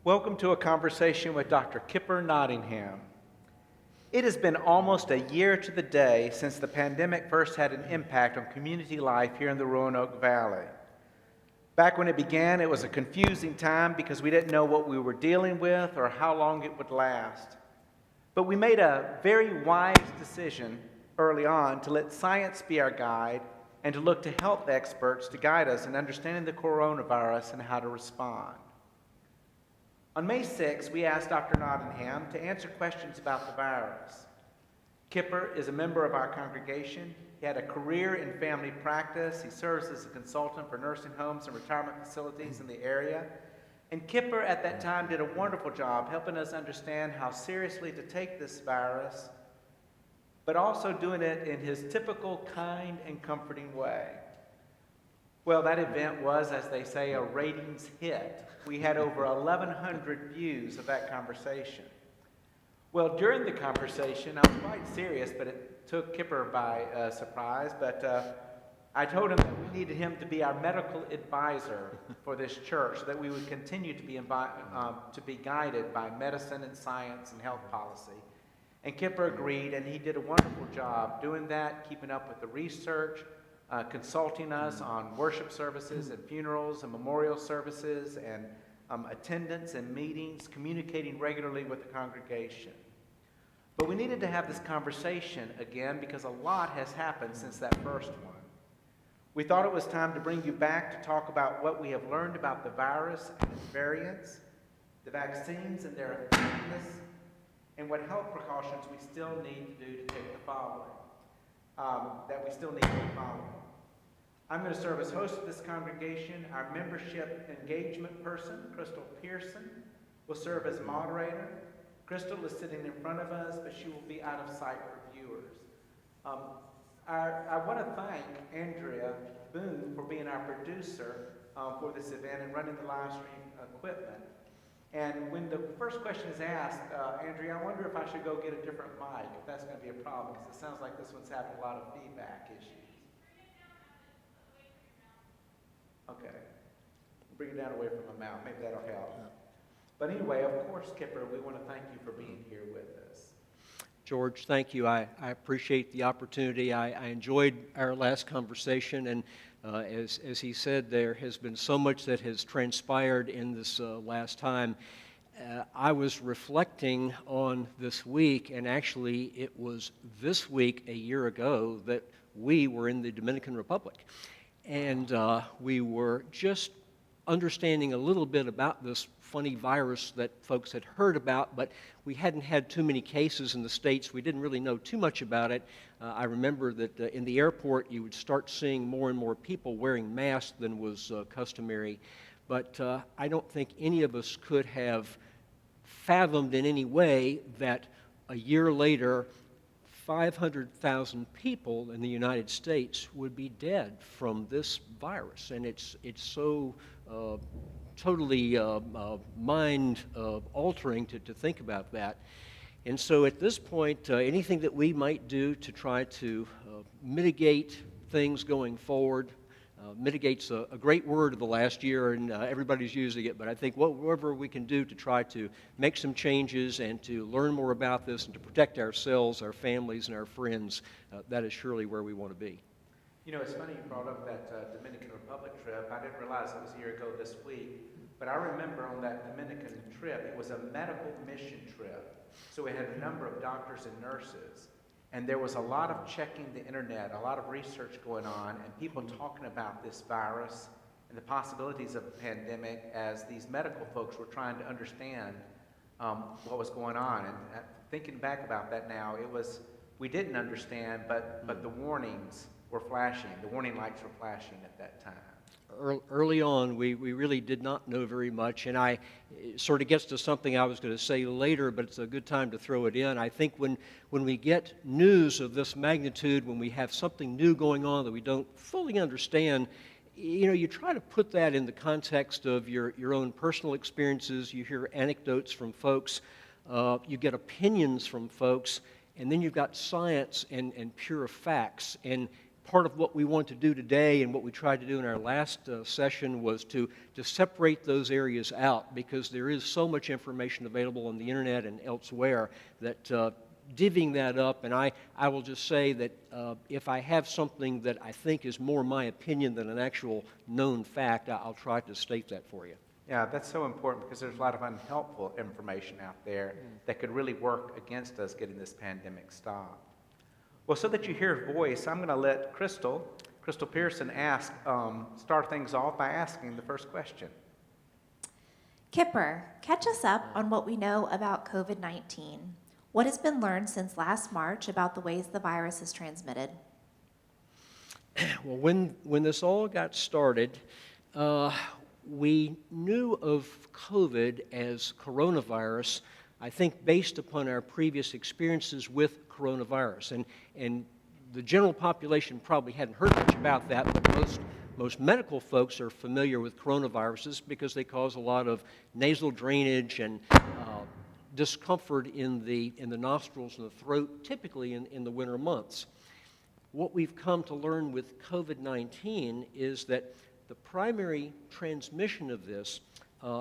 Welcome to a conversation with Dr. Kipper Nottingham. It has been almost a year to the day since the pandemic first had an impact on community life here in the Roanoke Valley. Back when it began, it was a confusing time because we didn't know what we were dealing with or how long it would last. But we made a very wise decision early on to let science be our guide and to look to health experts to guide us in understanding the coronavirus and how to respond. On May 6th, we asked Dr. Nottingham to answer questions about the virus. Kipper is a member of our congregation. He had a career in family practice. He serves as a consultant for nursing homes and retirement facilities in the area. And Kipper at that time did a wonderful job helping us understand how seriously to take this virus, but also doing it in his typical kind and comforting way. Well, that event was, as they say, a ratings hit. We had over 1,100 views of that conversation. Well, during the conversation, I was quite serious, but it took Kipper by surprise. But I told him that we needed him to be our medical advisor for this church, that we would continue to be guided by medicine and science and health policy. And Kipper agreed, and he did a wonderful job doing that, keeping up with the research, consulting us on worship services and funerals and memorial services and attendance and meetings, communicating regularly with the congregation. But we needed to have this conversation again because a lot has happened since that first one. We thought it was time to bring you back to talk about what we have learned about the virus and its variants, the vaccines and their effectiveness, and what health precautions we still need to do to take the following. I'm going to serve as host of this congregation. Our membership engagement person, Christal Pearson, will serve as moderator. Christal is sitting in front of us, but she will be out of sight for viewers. I want to thank Andrea Boone for being our producer for this event and running the live stream equipment. And when the first question is asked, Andrea, I wonder if I should go get a different mic, if that's going to be a problem, because it sounds like this one's having a lot of feedback issues. Okay. Bring it down away from my mouth. Maybe that'll help. But anyway, of course, Kipper, we want to thank you for being here with us. George, thank you. I appreciate the opportunity. I enjoyed our last conversation, and as he said, there has been so much that has transpired in this last time. I was reflecting on this week, and actually it was this week a year ago that we were in the Dominican Republic. And we were just understanding a little bit about this funny virus that folks had heard about, but we hadn't had too many cases in the States. We didn't really know too much about it. I remember that in the airport you would start seeing more and more people wearing masks than was customary. But I don't think any of us could have fathomed in any way that a year later 500,000 people in the United States would be dead from this virus, and it's so totally mind-altering to think about that. And so at this point, anything that we might do to try to mitigate things going forward, mitigate's a great word of the last year, and everybody's using it, but I think whatever we can do to try to make some changes and to learn more about this and to protect ourselves, our families, and our friends, that is surely where we want to be. You know, it's funny you brought up that Dominican Republic trip. I didn't realize it was a year ago this week, but I remember on that Dominican trip, it was a medical mission trip. So we had a number of doctors and nurses. And there was a lot of checking the internet, a lot of research going on, and people talking about this virus and the possibilities of a pandemic as these medical folks were trying to understand what was going on. And thinking back about that now, we didn't understand, but the warnings were flashing. The warning lights were flashing at that time. Early on, we really did not know very much, and it sort of gets to something I was going to say later, but it's a good time to throw it in. I think when we get news of this magnitude, when we have something new going on that we don't fully understand, you try to put that in the context of your own personal experiences. You hear anecdotes from folks, you get opinions from folks, and then you've got science and pure facts. And part of what we want to do today and what we tried to do in our last session was to separate those areas out, because there is so much information available on the internet and elsewhere that divvying that up, and I will just say that if I have something that I think is more my opinion than an actual known fact, I'll try to state that for you. Yeah, that's so important because there's a lot of unhelpful information out there that could really work against us getting this pandemic stopped. Well, so that you hear her voice, I'm going to let Christal Pearson start things off by asking the first question. Kipper, catch us up on what we know about COVID-19. What has been learned since last March about the ways the virus is transmitted? Well, when this all got started, we knew of COVID as coronavirus, I think based upon our previous experiences with coronavirus. And the general population probably hadn't heard much about that, but most medical folks are familiar with coronaviruses because they cause a lot of nasal drainage and discomfort in the nostrils and the throat, typically in the winter months. What we've come to learn with COVID-19 is that the primary transmission of this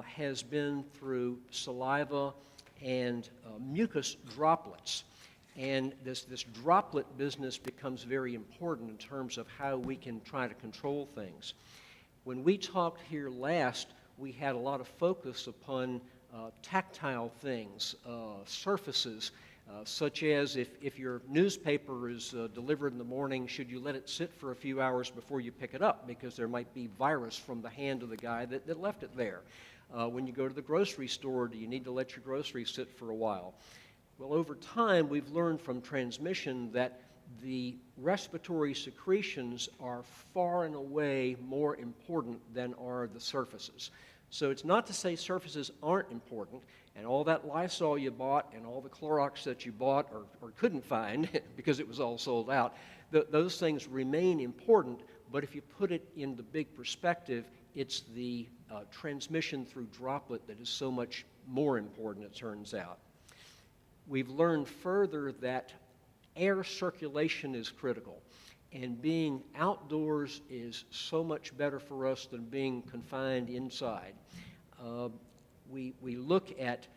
has been through saliva and mucus droplets. And this droplet business becomes very important in terms of how we can try to control things. When we talked here last, we had a lot of focus upon tactile things, surfaces, such as if your newspaper is delivered in the morning, should you let it sit for a few hours before you pick it up, because there might be virus from the hand of the guy that left it there. When you go to the grocery store, do you need to let your groceries sit for a while? Well, over time, we've learned from transmission that the respiratory secretions are far and away more important than are the surfaces. So it's not to say surfaces aren't important, and all that Lysol you bought and all the Clorox that you bought or couldn't find because it was all sold out, those things remain important, but if you put it in the big perspective, it's the transmission through droplet that is so much more important, it turns out. We've learned further that air circulation is critical, and being outdoors is so much better for us than being confined inside. We look at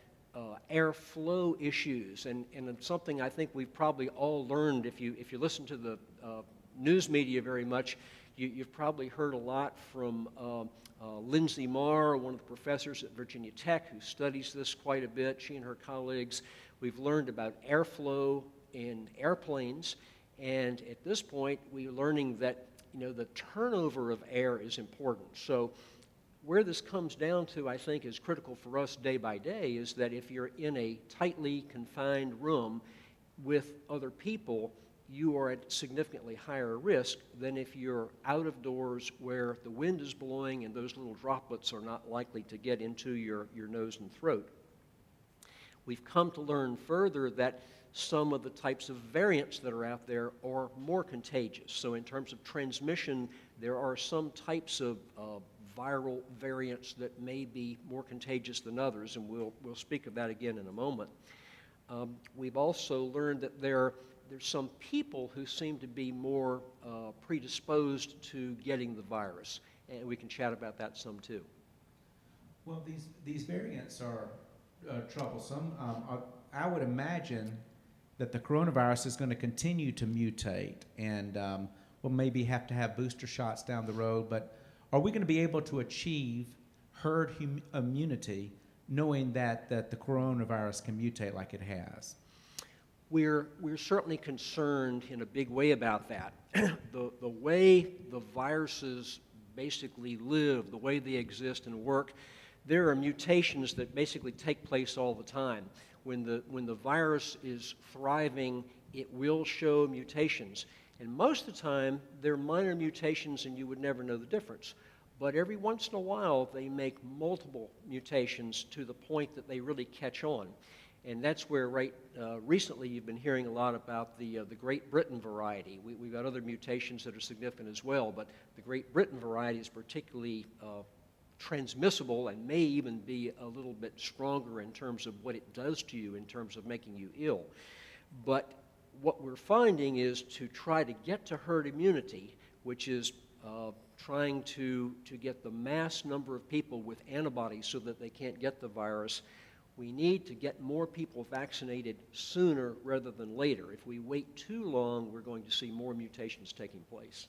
airflow issues, and it's something I think we've probably all learned. If you listen to the news media very much, you've probably heard a lot from Lindsay Marr, one of the professors at Virginia Tech, who studies this quite a bit, she and her colleagues. We've learned about airflow in airplanes, and at this point, we're learning that the turnover of air is important. So where this comes down to, I think, is critical for us day by day, is that if you're in a tightly confined room with other people, you are at significantly higher risk than if you're out of doors where the wind is blowing and those little droplets are not likely to get into your nose and throat. We've come to learn further that some of the types of variants that are out there are more contagious. So in terms of transmission, there are some types of viral variants that may be more contagious than others, and we'll speak of that again in a moment. We've also learned that there's some people who seem to be more predisposed to getting the virus, and we can chat about that some too. Well, these variants are troublesome. I would imagine that the coronavirus is going to continue to mutate, and we'll maybe have to have booster shots down the road, but are we going to be able to achieve herd immunity knowing that the coronavirus can mutate like it has? We're certainly concerned in a big way about that. The way the viruses basically live, the way they exist and work, there are mutations that basically take place all the time. When the virus is thriving, it will show mutations. And most of the time, they're minor mutations and you would never know the difference. But every once in a while, they make multiple mutations to the point that they really catch on. And that's where recently you've been hearing a lot about the Great Britain variety. We've got other mutations that are significant as well, but the Great Britain variety is particularly transmissible and may even be a little bit stronger in terms of what it does to you in terms of making you ill. But what we're finding is to try to get to herd immunity, which is trying to get the mass number of people with antibodies so that they can't get the virus, we need to get more people vaccinated sooner rather than later. If we wait too long, we're going to see more mutations taking place.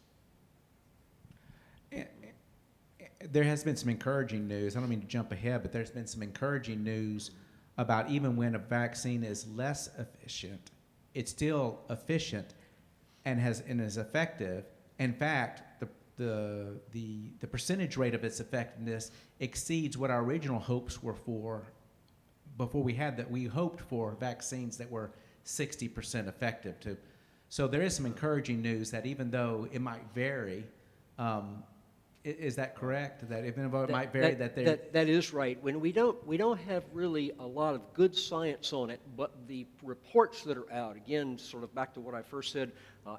There has been some encouraging news. I don't mean to jump ahead, but there's been some encouraging news about even when a vaccine is less efficient, it's still efficient and is effective. In fact, the percentage rate of its effectiveness exceeds what our original hopes were for before we had that. We hoped for vaccines that were 60% effective. So there is some encouraging news that even though it might vary, is that correct? That even though it might vary, that is right. When we don't have really a lot of good science on it, but the reports that are out, again, sort of back to what I first said,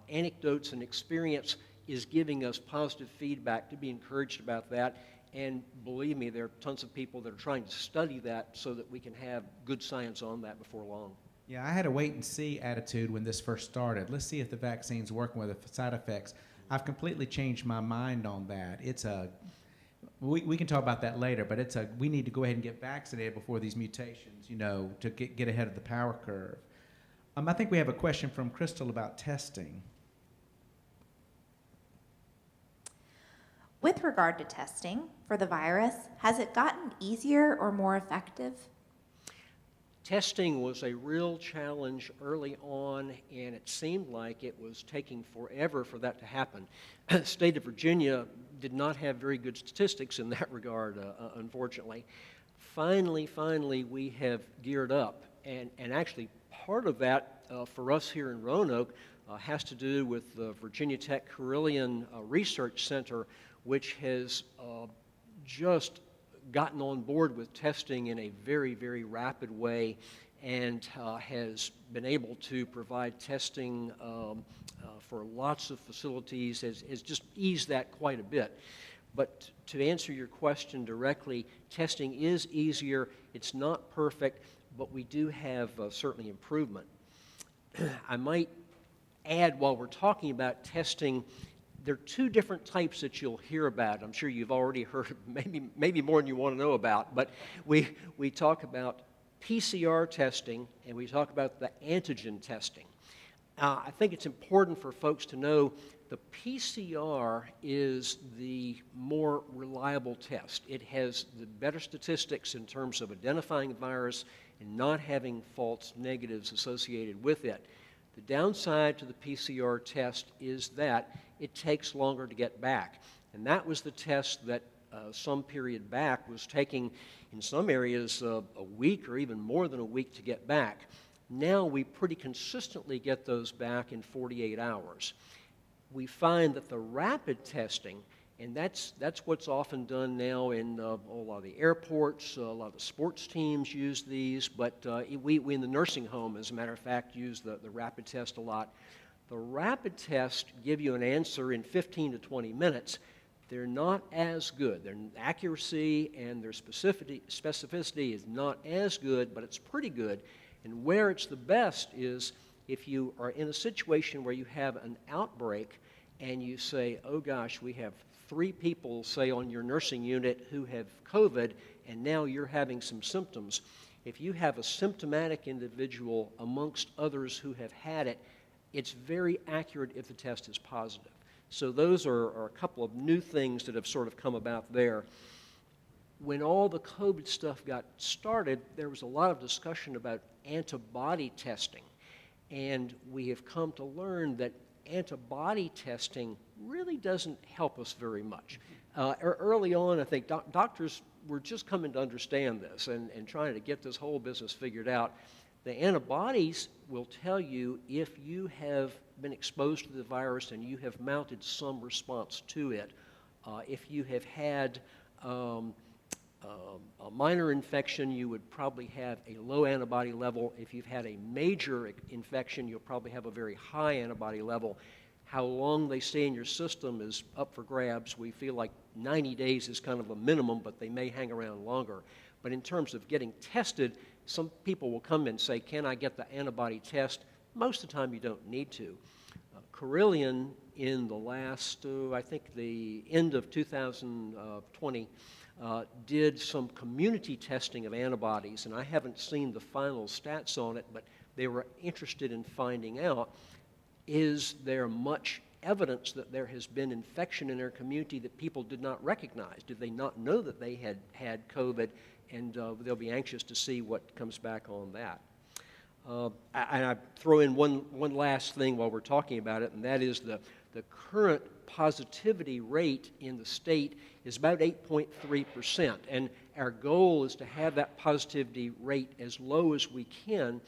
anecdotes and experience is giving us positive feedback to be encouraged about that. And believe me, there are tons of people that are trying to study that so that we can have good science on that before long. Yeah, I had a wait and see attitude when this first started. Let's see if the vaccine's working with the side effects. I've completely changed my mind on that. We can talk about that later, but we need to go ahead and get vaccinated before these mutations, to get ahead of the power curve. I think we have a question from Christal about testing. With regard to testing for the virus, has it gotten easier or more effective? Testing was a real challenge early on, and it seemed like it was taking forever for that to happen. The state of Virginia did not have very good statistics in that regard, unfortunately. Finally, we have geared up, and actually part of that for us here in Roanoke has to do with the Virginia Tech Carilion Research Center, which has just gotten on board with testing in a very, very rapid way and has been able to provide testing for lots of facilities, has just eased that quite a bit. But to answer your question directly, testing is easier. It's not perfect, but we do have certainly improvement. I might add, while we're talking about testing, there are two different types that you'll hear about. I'm sure you've already heard, maybe more than you want to know about, but we talk about PCR testing and we talk about the antigen testing. I think it's important for folks to know the PCR is the more reliable test. It has the better statistics in terms of identifying the virus and not having false negatives associated with it. The downside to the PCR test is that it takes longer to get back. And that was the test that some period back was taking, in some areas, a week or even more than a week to get back. Now we pretty consistently get those back in 48 hours. We find that the rapid testing, and that's what's often done now in a lot of the airports, a lot of the sports teams use these, but we in the nursing home, as a matter of fact, use the rapid test a lot. The rapid tests give you an answer in 15 to 20 minutes. They're not as good. Their accuracy and their specificity is not as good, but it's pretty good. And where it's the best is if you are in a situation where you have an outbreak and you say, oh gosh, we have 3 people, say, on your nursing unit who have COVID, and now you're having some symptoms. If you have a symptomatic individual amongst others who have had it, it's very accurate if the test is positive. So those are a couple of new things that have sort of come about there. When all the COVID stuff got started, there was a lot of discussion about antibody testing. And we have come to learn that antibody testing really doesn't help us very much. Early on, I think doctors were just coming to understand this and trying to get this whole business figured out. The antibodies will tell you if you have been exposed to the virus and you have mounted some response to it. If you have had a minor infection, you would probably have a low antibody level. If you've had a major infection, you'll probably have a very high antibody level. How long they stay in your system is up for grabs. We feel like 90 days is kind of a minimum, but they may hang around longer. But in terms of getting tested, some people will come and say, can I get the antibody test? Most of the time you don't need to. Carillion in the last, I think the end of 2020, did some community testing of antibodies, and I haven't seen the final stats on it, but they were interested in finding out, is there much evidence that there has been infection in their community that people did not recognize? Did they not know that they had COVID? And they'll be anxious to see what comes back on that. And I throw in one last thing while we're talking about it, and that is the current positivity rate in the state is about 8.3%, and our goal is to have that positivity rate as low as we can.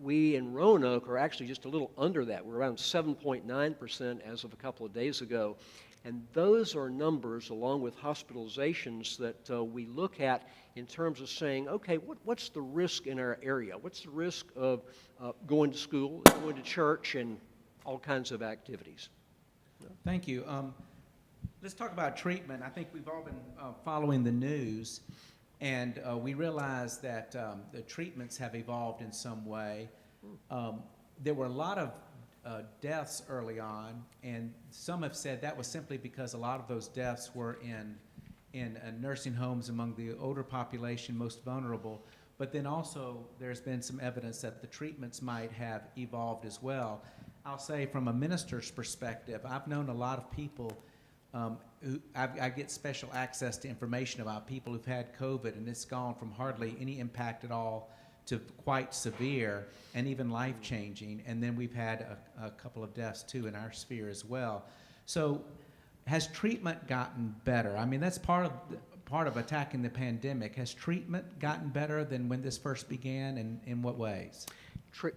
We in Roanoke are actually just a little under that. We're around 7.9% as of a couple of days ago. And those are numbers, along with hospitalizations, that we look at in terms of saying, okay, what's the risk in our area? What's the risk of going to school, going to church, and all kinds of activities? Thank you. Let's talk about treatment. I think we've all been following the news, and we realize that the treatments have evolved in some way. There were a lot of deaths early on, and some have said that was simply because a lot of those deaths were in nursing homes among the older population, most vulnerable. But then also there's been some evidence that the treatments might have evolved as well. I'll say from a minister's perspective, I've known a lot of people who I get special access to information about people who've had COVID, and it's gone from hardly any impact at all to quite severe and even life-changing. And then we've had a couple of deaths too in our sphere as well. So has treatment gotten better? I mean, that's part of attacking the pandemic. Has treatment gotten better than when this first began, and in what ways?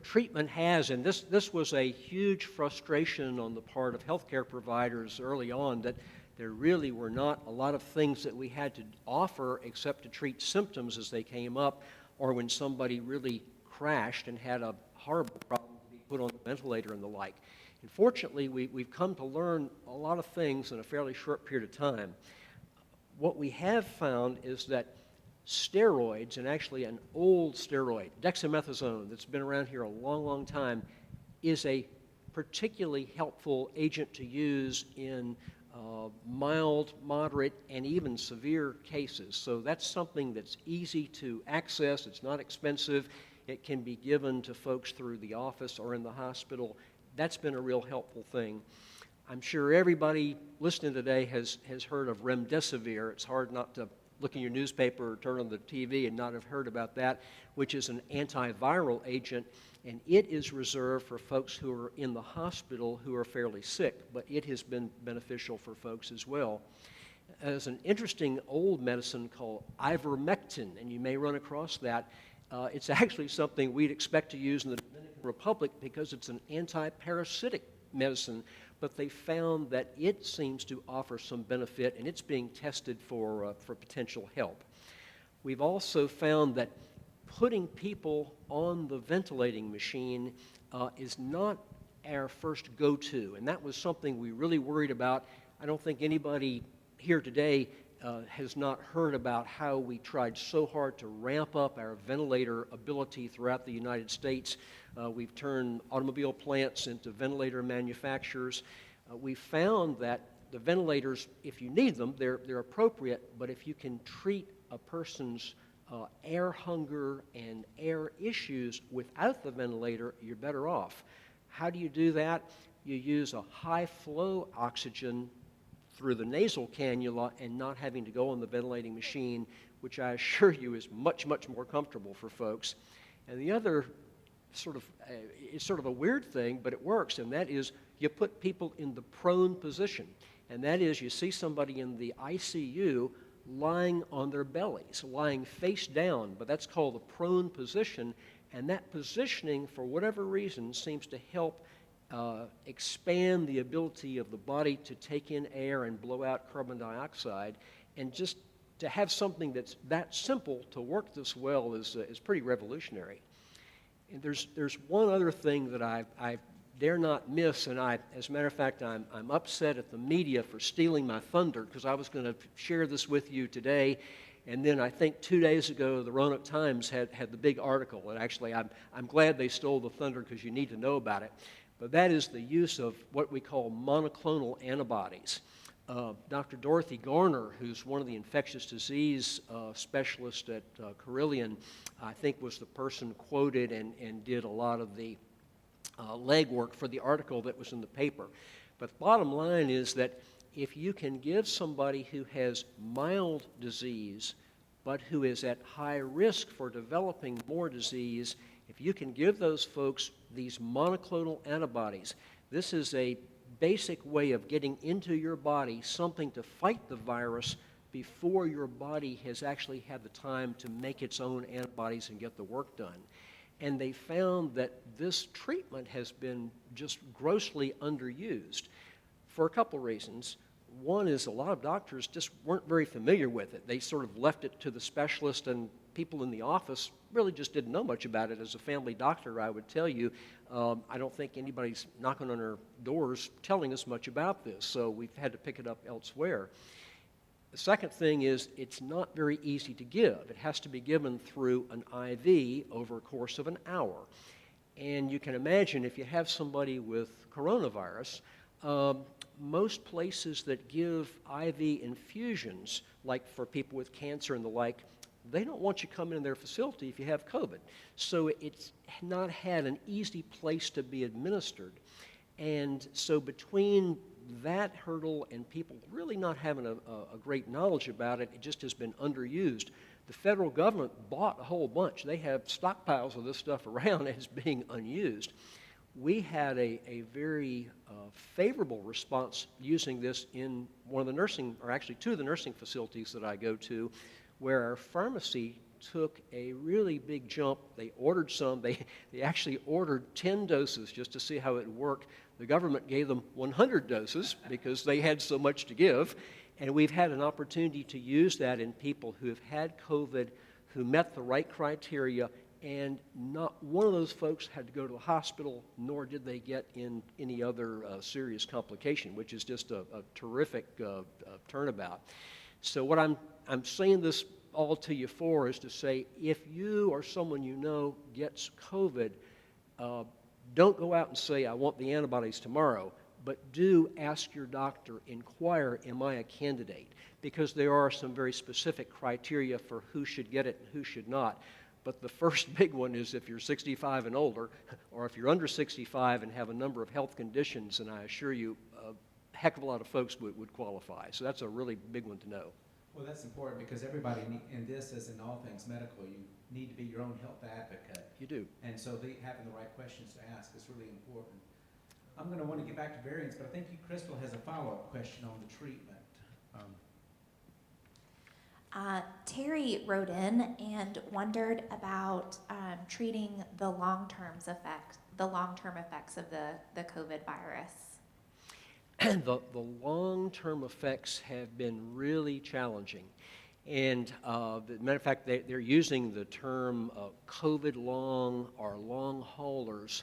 Treatment has, and this was a huge frustration on the part of healthcare providers early on, that there really were not a lot of things that we had to offer except to treat symptoms as they came up, or when somebody really crashed and had a horrible problem to be put on the ventilator and the like. And fortunately, we've come to learn a lot of things in a fairly short period of time. What we have found is that steroids, and actually an old steroid, dexamethasone, that's been around here a long, long time, is a particularly helpful agent to use in mild, moderate, and even severe cases. So that's something that's easy to access. It's not expensive. It can be given to folks through the office or in the hospital. That's been a real helpful thing. I'm sure everybody listening today has heard of remdesivir. It's hard not to look in your newspaper or turn on the TV and not have heard about that, which is an antiviral agent, and it is reserved for folks who are in the hospital who are fairly sick, but it has been beneficial for folks as well. There's an interesting old medicine called ivermectin, and you may run across that. It's actually something we'd expect to use in the Dominican Republic because it's an anti-parasitic medicine, but they found that it seems to offer some benefit, and it's being tested for potential help. We've also found that putting people on the ventilating machine is not our first go-to, and that was something we really worried about. I don't think anybody here today has not heard about how we tried so hard to ramp up our ventilator ability throughout the United States. We've turned automobile plants into ventilator manufacturers. We found that the ventilators, if you need them, they're appropriate, but if you can treat a person's air hunger and air issues without the ventilator, you're better off. How do you do that? You use a high-flow oxygen through the nasal cannula and not having to go on the ventilating machine, which I assure you is much, much more comfortable for folks. And the other it's sort of a weird thing, but it works, and that is you put people in the prone position. And that is you see somebody in the ICU lying on their bellies, lying face down, but that's called the prone position, and that positioning, for whatever reason, seems to help expand the ability of the body to take in air and blow out carbon dioxide. And just to have something that's that simple to work this well is pretty revolutionary. And there's one other thing that I dare not miss, and as a matter of fact, I'm upset at the media for stealing my thunder, because I was going to share this with you today, And then I think 2 days ago, the Roanoke Times had the big article, and actually I'm glad they stole the thunder because you need to know about it. But that is the use of what we call monoclonal antibodies. Dr. Dorothy Garner, who's one of the infectious disease specialists at Carilion, I think was the person quoted and did a lot of the legwork for the article that was in the paper. But the bottom line is that if you can give somebody who has mild disease but who is at high risk for developing more disease, if you can give those folks these monoclonal antibodies, this is a basic way of getting into your body something to fight the virus before your body has actually had the time to make its own antibodies and get the work done. And they found that this treatment has been just grossly underused for a couple of reasons. One is a lot of doctors just weren't very familiar with it. They sort of left it to the specialist, and people in the office really just didn't know much about it. As a family doctor, I would tell you, I don't think anybody's knocking on our doors telling us much about this, so we've had to pick it up elsewhere. The second thing is it's not very easy to give. It has to be given through an IV over a course of an hour. And you can imagine if you have somebody with coronavirus, most places that give IV infusions, like for people with cancer and the like, they don't want you coming in their facility if you have COVID. So it's not had an easy place to be administered. And so between that hurdle and people really not having a great knowledge about it, it just has been underused. The federal government bought a whole bunch. They have stockpiles of this stuff around as being unused. We had a very favorable response using this in one of the nursing, or actually two of the nursing facilities that I go to, where our pharmacy took a really big jump. They ordered some. They actually ordered 10 doses just to see how it worked. The government gave them 100 doses because they had so much to give. And we've had an opportunity to use that in people who have had COVID, who met the right criteria, and not one of those folks had to go to the hospital, nor did they get in any other serious complication, which is just a terrific turnabout. So what I'm saying this all to you for is to say, if you or someone you know gets COVID, don't go out and say, I want the antibodies tomorrow, but do ask your doctor, inquire, am I a candidate? Because there are some very specific criteria for who should get it and who should not. But the first big one is if you're 65 and older, or if you're under 65 and have a number of health conditions, and I assure you a heck of a lot of folks would qualify. So that's a really big one to know. Well, that's important because everybody in this, as in all things medical, you need to be your own health advocate. You do. And so having the right questions to ask is really important. I'm going to want to get back to variants, but I think Christal has a follow-up question on the treatment. Terry wrote in and wondered about treating the long-term effects of the COVID virus. The long-term effects have been really challenging. And as a matter of fact, they're using the term COVID long or long haulers.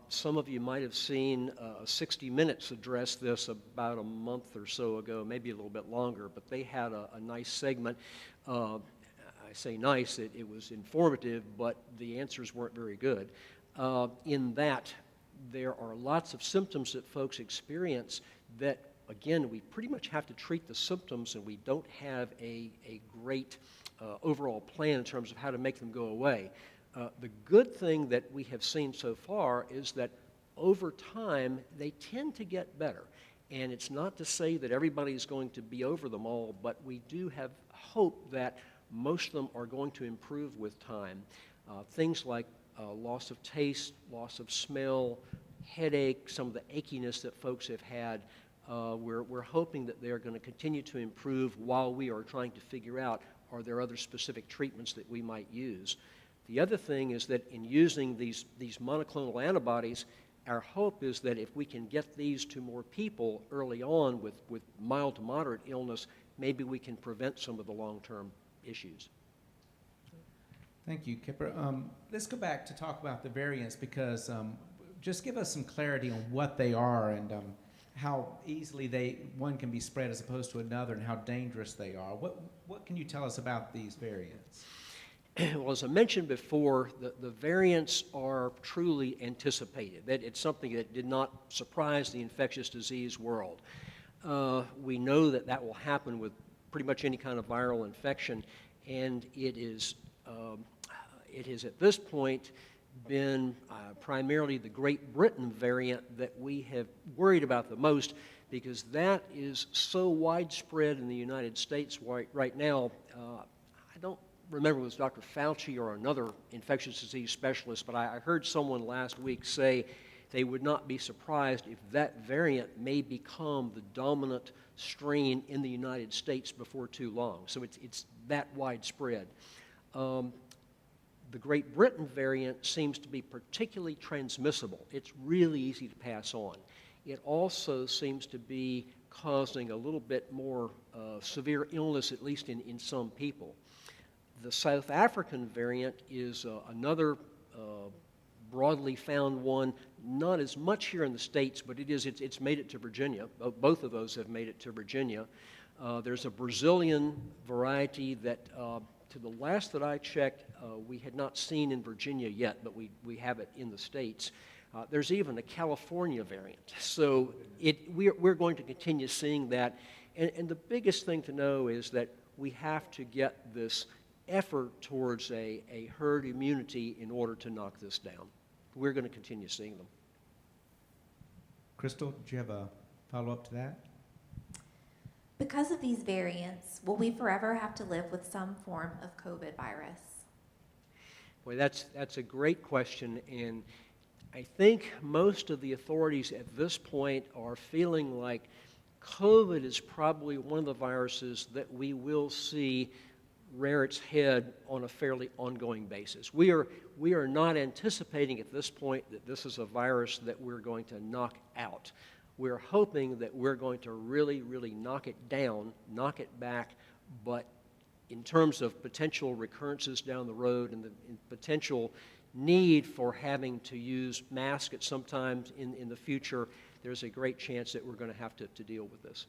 Some of you might have seen 60 Minutes address this about a month or so ago, maybe a little bit longer, but they had a nice segment. I say nice, it was informative, but the answers weren't very good. In that, there are lots of symptoms that folks experience that, again, we pretty much have to treat the symptoms, and we don't have a great overall plan in terms of how to make them go away. The good thing that we have seen so far is that over time, they tend to get better. And it's not to say that everybody's going to be over them all, but we do have hope that most of them are going to improve with time. Things like loss of taste, loss of smell, headache, some of the achiness that folks have had, we're hoping that they're going to continue to improve while we are trying to figure out, are there other specific treatments that we might use. The other thing is that in using these monoclonal antibodies, our hope is that if we can get these to more people early on with mild to moderate illness, maybe we can prevent some of the long-term issues. Thank you, Kipper. Let's go back to talk about the variants because just give us some clarity on what they are and how easily one can be spread as opposed to another, and how dangerous they are. What can you tell us about these variants? Well, as I mentioned before, the variants are truly anticipated. That it's something that did not surprise the infectious disease world. We know that will happen with pretty much any kind of viral infection, and it has at this point been primarily the Great Britain variant that we have worried about the most, because that is so widespread in the United States right now. I don't remember if it was Dr. Fauci or another infectious disease specialist, but I heard someone last week say they would not be surprised if that variant may become the dominant strain in the United States before too long. So it's that widespread. The Great Britain variant seems to be particularly transmissible. It's really easy to pass on. It also seems to be causing a little bit more severe illness, at least in some people. The South African variant is another broadly found one, not as much here in the States, but it's made it to Virginia. Both of those have made it to Virginia. There's a Brazilian variety that, to the last that I checked, we had not seen in Virginia yet, but we have it in the States. There's even a California variant. So we're going to continue seeing that. And the biggest thing to know is that we have to get this effort towards a herd immunity in order to knock this down. We're going to continue seeing them. Christal, do you have a follow-up to that? Because of these variants, will we forever have to live with some form of COVID virus? Boy, that's a great question, and I think most of the authorities at this point are feeling like COVID is probably one of the viruses that we will see rear its head on a fairly ongoing basis. We are not anticipating at this point that this is a virus that we're going to knock out. We're hoping that we're going to really, really knock it down, knock it back, but in terms of potential recurrences down the road and the potential need for having to use masks at some time in the future, there's a great chance that we're going to have to deal with this.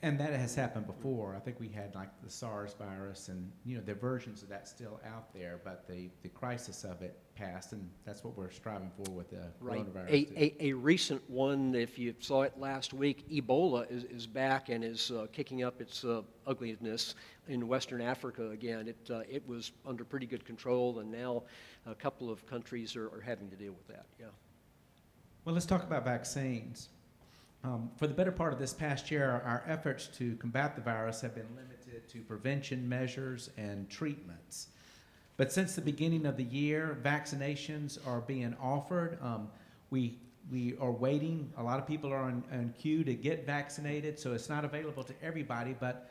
And that has happened before. I think we had like the SARS virus, and there are versions of that still out there, but the crisis of it passed, and that's what we're striving for with the coronavirus. A recent one, if you saw it last week, Ebola is back and is kicking up its ugliness in Western Africa again. It was under pretty good control, and now a couple of countries are having to deal with that. Yeah. Well, let's talk about vaccines. For the better part of this past year, our efforts to combat the virus have been limited to prevention measures and treatments. But since the beginning of the year, vaccinations are being offered. We are waiting. A lot of people are on queue to get vaccinated, so it's not available to everybody. But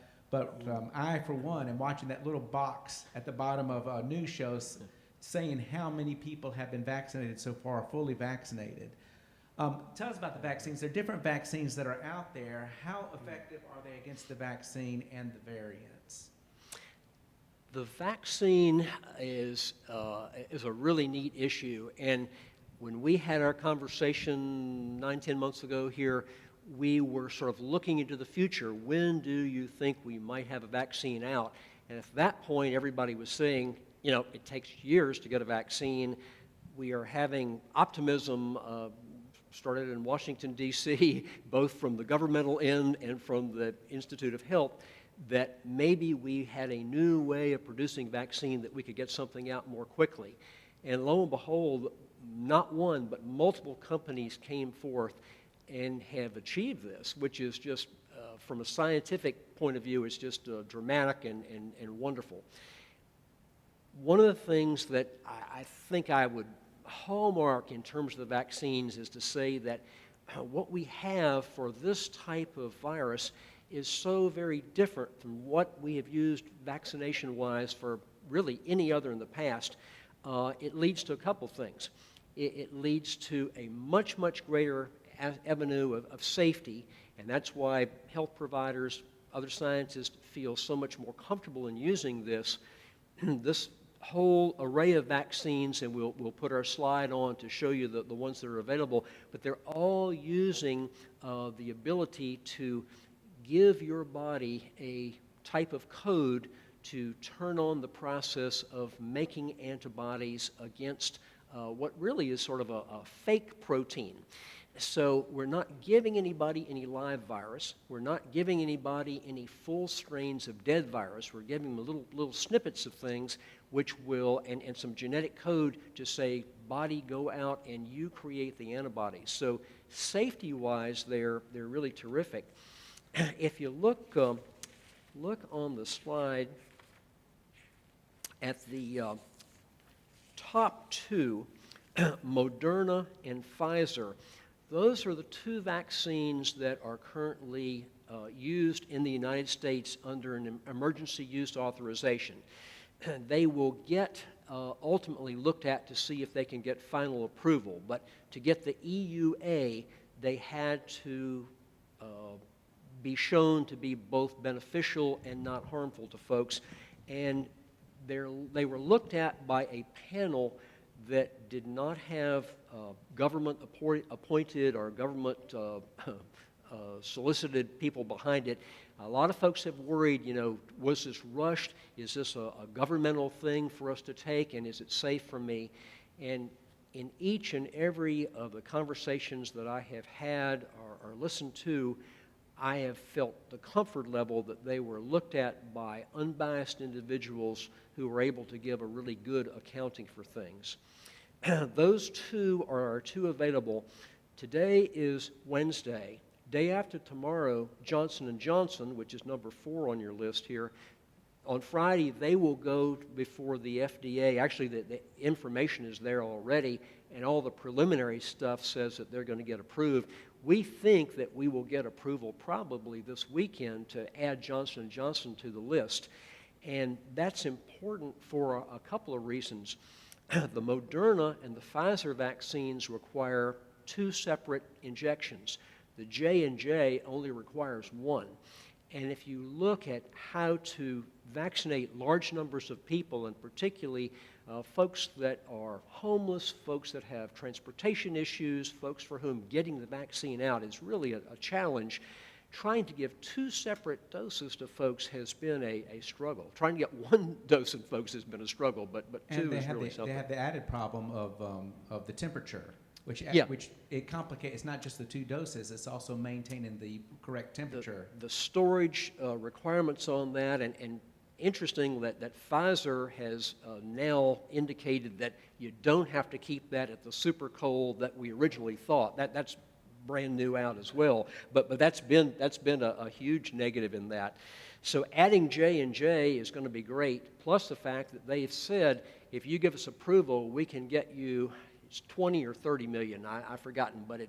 I, for one, am watching that little box at the bottom of news shows saying how many people have been vaccinated so far, fully vaccinated. Tell us about the vaccines. There are different vaccines that are out there. How effective are they against the vaccine and the variants? The vaccine is a really neat issue, and when we had our conversation 9-10 months ago here, we were sort of looking into the future. When do you think we might have a vaccine out? And at that point, everybody was saying, it takes years to get a vaccine. We are having optimism started in Washington, D.C., both from the governmental end and from the Institute of Health, that maybe we had a new way of producing vaccine that we could get something out more quickly. And lo and behold, not one, but multiple companies came forth and have achieved this, which is just, from a scientific point of view, it's just dramatic and wonderful. One of the things that I think I would hallmark in terms of the vaccines is to say that what we have for this type of virus is so very different from what we have used vaccination-wise for really any other in the past. It leads to a couple things. It leads to a much, much greater avenue of safety, and that's why health providers, other scientists feel so much more comfortable in using this whole array of vaccines, and we'll put our slide on to show you the ones that are available, but they're all using the ability to give your body a type of code to turn on the process of making antibodies against what really is sort of a fake protein. So we're not giving anybody any live virus. We're not giving anybody any full strains of dead virus. We're giving them little snippets of things which will, and some genetic code to say, body, go out and you create the antibodies. So safety-wise, they're really terrific. If you look on the slide at the top two, Moderna and Pfizer, those are the two vaccines that are currently used in the United States under an emergency use authorization. They will get ultimately looked at to see if they can get final approval, but to get the EUA, they had to be shown to be both beneficial and not harmful to folks, and they were looked at by a panel that did not have government appointed or government solicited people behind it. A lot of folks have worried, was this rushed? Is this a governmental thing for us to take, and is it safe for me? And in each and every of the conversations that I have had or listened to, I have felt the comfort level that they were looked at by unbiased individuals who were able to give a really good accounting for things. Those two are available. Today is Wednesday. Day after tomorrow, Johnson & Johnson, which is number 4 on your list here, on Friday, they will go before the FDA. Actually, the information is there already, and all the preliminary stuff says that they're going to get approved. We think that we will get approval probably this weekend to add Johnson & Johnson to the list. And that's important for a couple of reasons. The Moderna and the Pfizer vaccines require 2 separate injections. The J&J only requires 1. And if you look at how to vaccinate large numbers of people, and particularly folks that are homeless, folks that have transportation issues, folks for whom getting the vaccine out is really a challenge, trying to give 2 separate doses to folks has been a struggle. Trying to get 1 dose in folks has been a struggle, but 2 is really something. They have the added problem of the temperature, which it complicates. It's not just the 2 doses, it's also maintaining the correct temperature. The storage requirements on that, and interesting that Pfizer has now indicated that you don't have to keep that at the super cold that we originally thought. That's brand new out as well, but that's been a huge negative in that. So adding J&J is going to be great, plus the fact that they've said if you give us approval, we can get you, it's 20 or 30 million, I've forgotten, but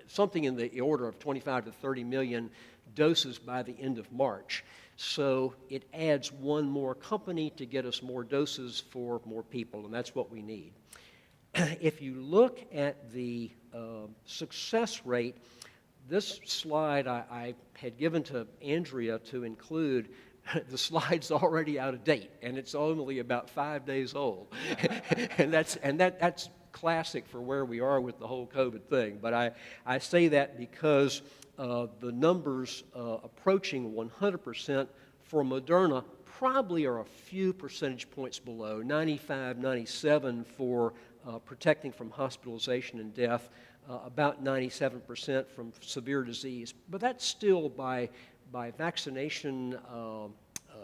something in the order of 25 to 30 million doses by the end of March. So it adds 1 more company to get us more doses for more people, and that's what we need. If you look at the success rate, this slide I had given to Andrea to include. The slide's already out of date, and it's only about 5 days old. and that's classic for where we are with the whole COVID thing. But I say that because the numbers approaching 100% for Moderna probably are a few percentage points below, 95, 97 for protecting from hospitalization and death, about 97% from severe disease. But that's still by vaccination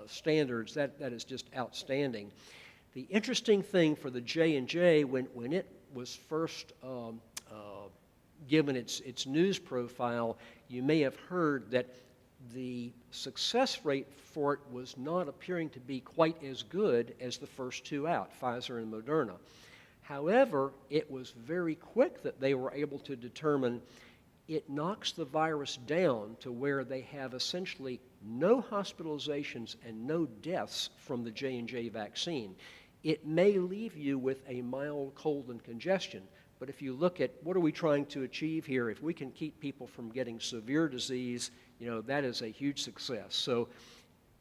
standards, that is just outstanding. The interesting thing for the J&J, when it was first given its news profile, you may have heard that the success rate for it was not appearing to be quite as good as the first 2 out, Pfizer and Moderna. However, it was very quick that they were able to determine it knocks the virus down to where they have essentially no hospitalizations and no deaths from the J&J vaccine. It may leave you with a mild cold and congestion, but if you look at what are we trying to achieve here, if we can keep people from getting severe disease, that is a huge success. So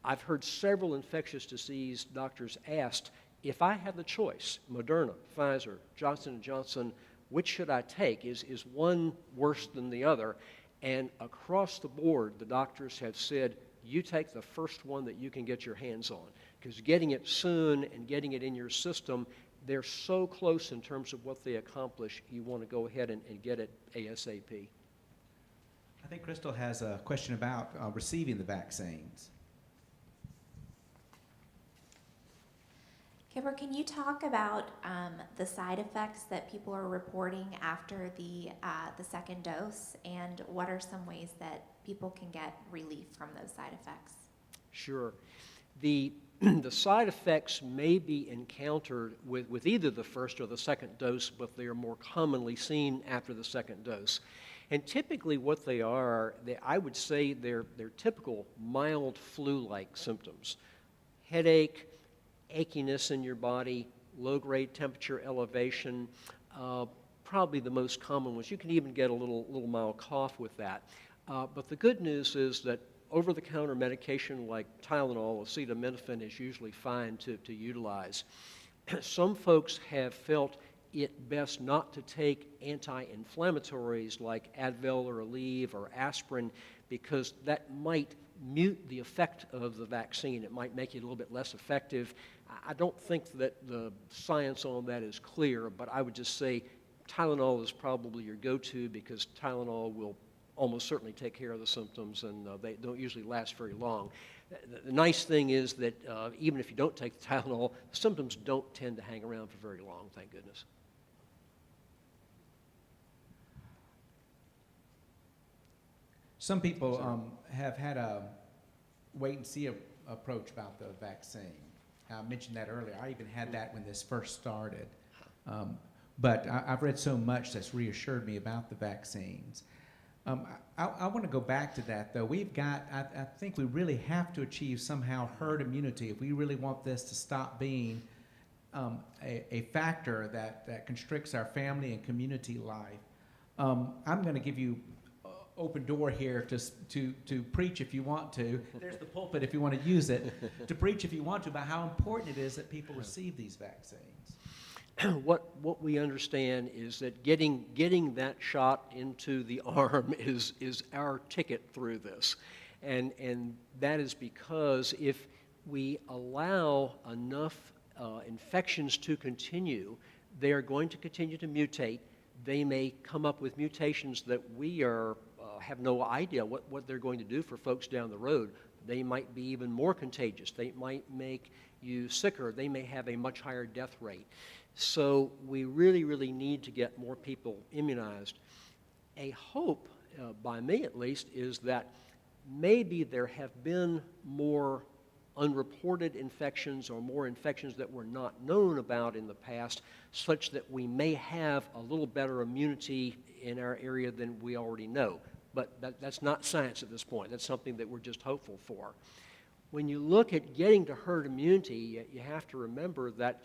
I've heard several infectious disease doctors asked, if I had the choice, Moderna, Pfizer, Johnson & Johnson, which should I take? Is one worse than the other? And across the board, the doctors have said, you take the first one that you can get your hands on, because getting it soon and getting it in your system, they're so close in terms of what they accomplish, you want to go ahead and get it ASAP. I think Christal has a question about receiving the vaccines. Kipper, can you talk about the side effects that people are reporting after the second dose, and what are some ways that people can get relief from those side effects? Sure. The side effects may be encountered with either the first or the second dose, but they are more commonly seen after the second dose. And typically what they are, I would say they're typical mild flu-like symptoms. Headache, achiness in your body, low-grade temperature elevation, probably the most common ones. You can even get a little mild cough with that. But the good news is that over-the-counter medication like Tylenol, acetaminophen is usually fine to utilize. Some folks have felt it best not to take anti-inflammatories like Advil or Aleve or aspirin, because that might mute the effect of the vaccine. It might make it a little bit less effective. I don't think that the science on that is clear, but I would just say Tylenol is probably your go-to, because Tylenol will almost certainly take care of the symptoms, and they don't usually last very long. The nice thing is that even if you don't take the Tylenol, the symptoms don't tend to hang around for very long, thank goodness. Some people have had a wait-and-see approach about the vaccine. I mentioned that earlier. I even had that when this first started. But I've read so much that's reassured me about the vaccines. I want to go back to that, though. I think we really have to achieve somehow herd immunity if we really want this to stop being a factor that constricts our family and community life. I'm going to give you open door here to preach if you want to. There's the pulpit if you want to use it, to preach if you want to about how important it is that people receive these vaccines. What we understand is that getting that shot into the arm is our ticket through this. And that is because if we allow enough infections to continue, they are going to continue to mutate. They may come up with mutations that we have no idea what they're going to do for folks down the road. They might be even more contagious. They might make you sicker. They may have a much higher death rate. So we really, really need to get more people immunized. A hope, by me at least, is that maybe there have been more unreported infections or more infections that were not known about in the past, such that we may have a little better immunity in our area than we already know. But that's not science at this point. That's something that we're just hopeful for. When you look at getting to herd immunity, you have to remember that,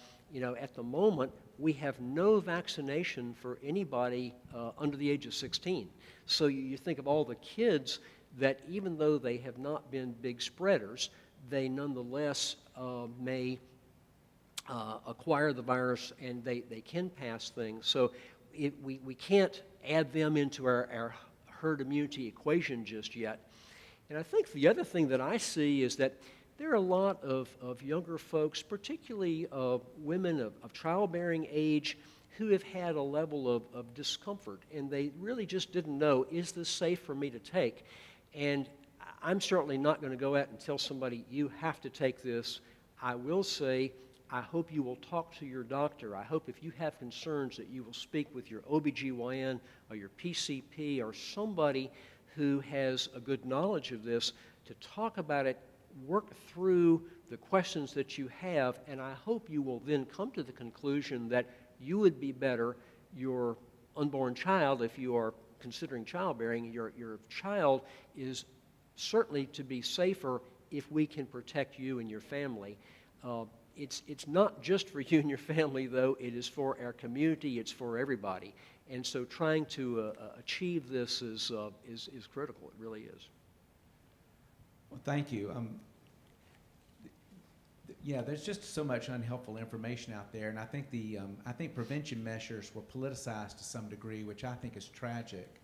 at the moment, we have no vaccination for anybody under the age of 16. So you think of all the kids that, even though they have not been big spreaders, they nonetheless may acquire the virus, and they can pass things. So we can't add them into our herd immunity equation just yet. And I think the other thing that I see is that there are a lot of younger folks, particularly women of childbearing age, who have had a level of discomfort, and they really just didn't know, is this safe for me to take? And I'm certainly not going to go out and tell somebody, you have to take this. I will say, I hope you will talk to your doctor. I hope if you have concerns that you will speak with your OBGYN or your PCP or somebody who has a good knowledge of this to talk about it, work through the questions that you have, and I hope you will then come to the conclusion that you would be better, your unborn child, if you are considering childbearing, your child is certainly to be safer if we can protect you and your family. It's not just for you and your family, though. It is for our community. It's for everybody. And so trying to achieve this is critical. It really is. Well, thank you. Yeah, there's just so much unhelpful information out there, and I think I think prevention measures were politicized to some degree, which I think is tragic.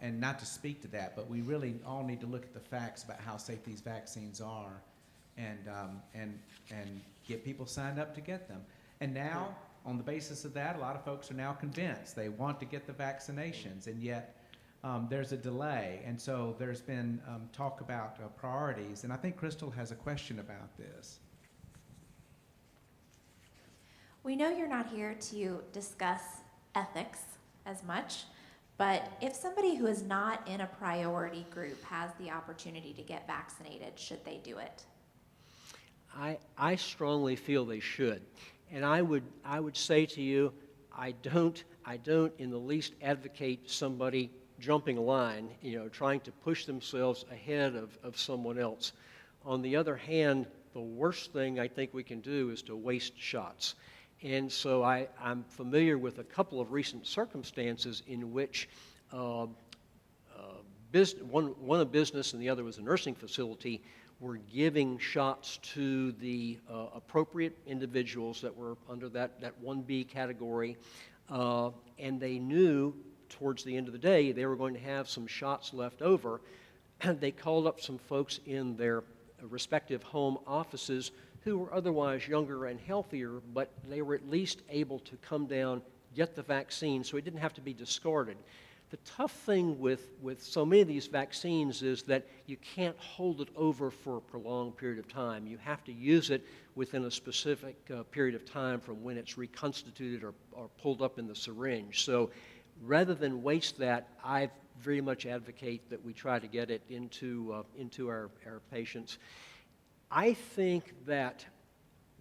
And not to speak to that, but we really all need to look at the facts about how safe these vaccines are, and get people signed up to get them. And now, on the basis of that, a lot of folks are now convinced they want to get the vaccinations, and yet there's a delay. And so there's been talk about priorities, and I think Christal has a question about this. We know you're not here to discuss ethics as much, but if somebody who is not in a priority group has the opportunity to get vaccinated, should they do it? I strongly feel they should. And I would say to you, I don't in the least advocate somebody jumping a line, trying to push themselves ahead of someone else. On the other hand, the worst thing I think we can do is to waste shots. And so I'm familiar with a couple of recent circumstances in which one a business and the other was a nursing facility were giving shots to the appropriate individuals that were under that 1B category, and they knew towards the end of the day they were going to have some shots left over. They called up some folks in their respective home offices who were otherwise younger and healthier, but they were at least able to come down, get the vaccine, so it didn't have to be discarded. The tough thing with so many of these vaccines is that you can't hold it over for a prolonged period of time. You have to use it within a specific period of time from when it's reconstituted or pulled up in the syringe. So rather than waste that, I very much advocate that we try to get it into our patients. I think that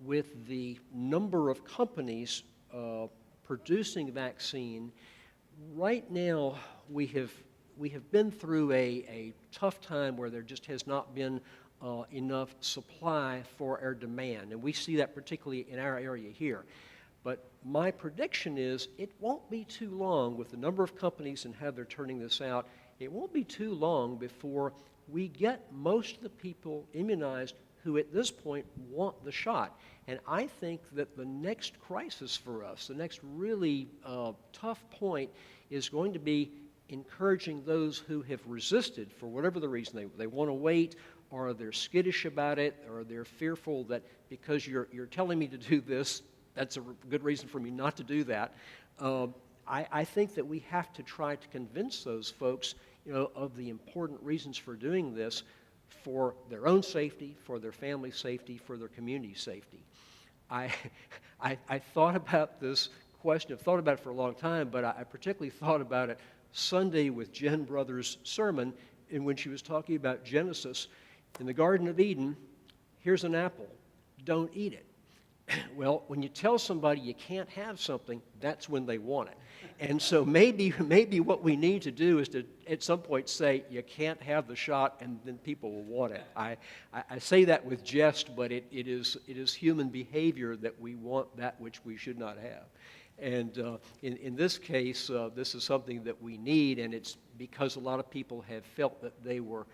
with the number of companies producing vaccine, right now we have been through a tough time where there just has not been enough supply for our demand, and we see that particularly in our area here. But my prediction is it won't be too long with the number of companies and how they're turning this out. It won't be too long before we get most of the people immunized who at this point want the shot. And I think that the next crisis for us, the next really tough point, is going to be encouraging those who have resisted for whatever the reason. They want to wait, or they're skittish about it, or they're fearful that because you're telling me to do this, that's a good reason for me not to do that. I think that we have to try to convince those folks, of the important reasons for doing this, for their own safety, for their family's safety, for their community's safety. I thought about this question. I've thought about it for a long time, but I particularly thought about it Sunday with Jen Brothers' sermon, in when she was talking about Genesis. In the Garden of Eden, here's an apple. Don't eat it. Well, when you tell somebody you can't have something, that's when they want it. And so maybe what we need to do is to, at some point, say you can't have the shot, and then people will want it. I say that with jest, but it is human behavior that we want that which we should not have. And in this case, this is something that we need, and it's because a lot of people have felt that they were,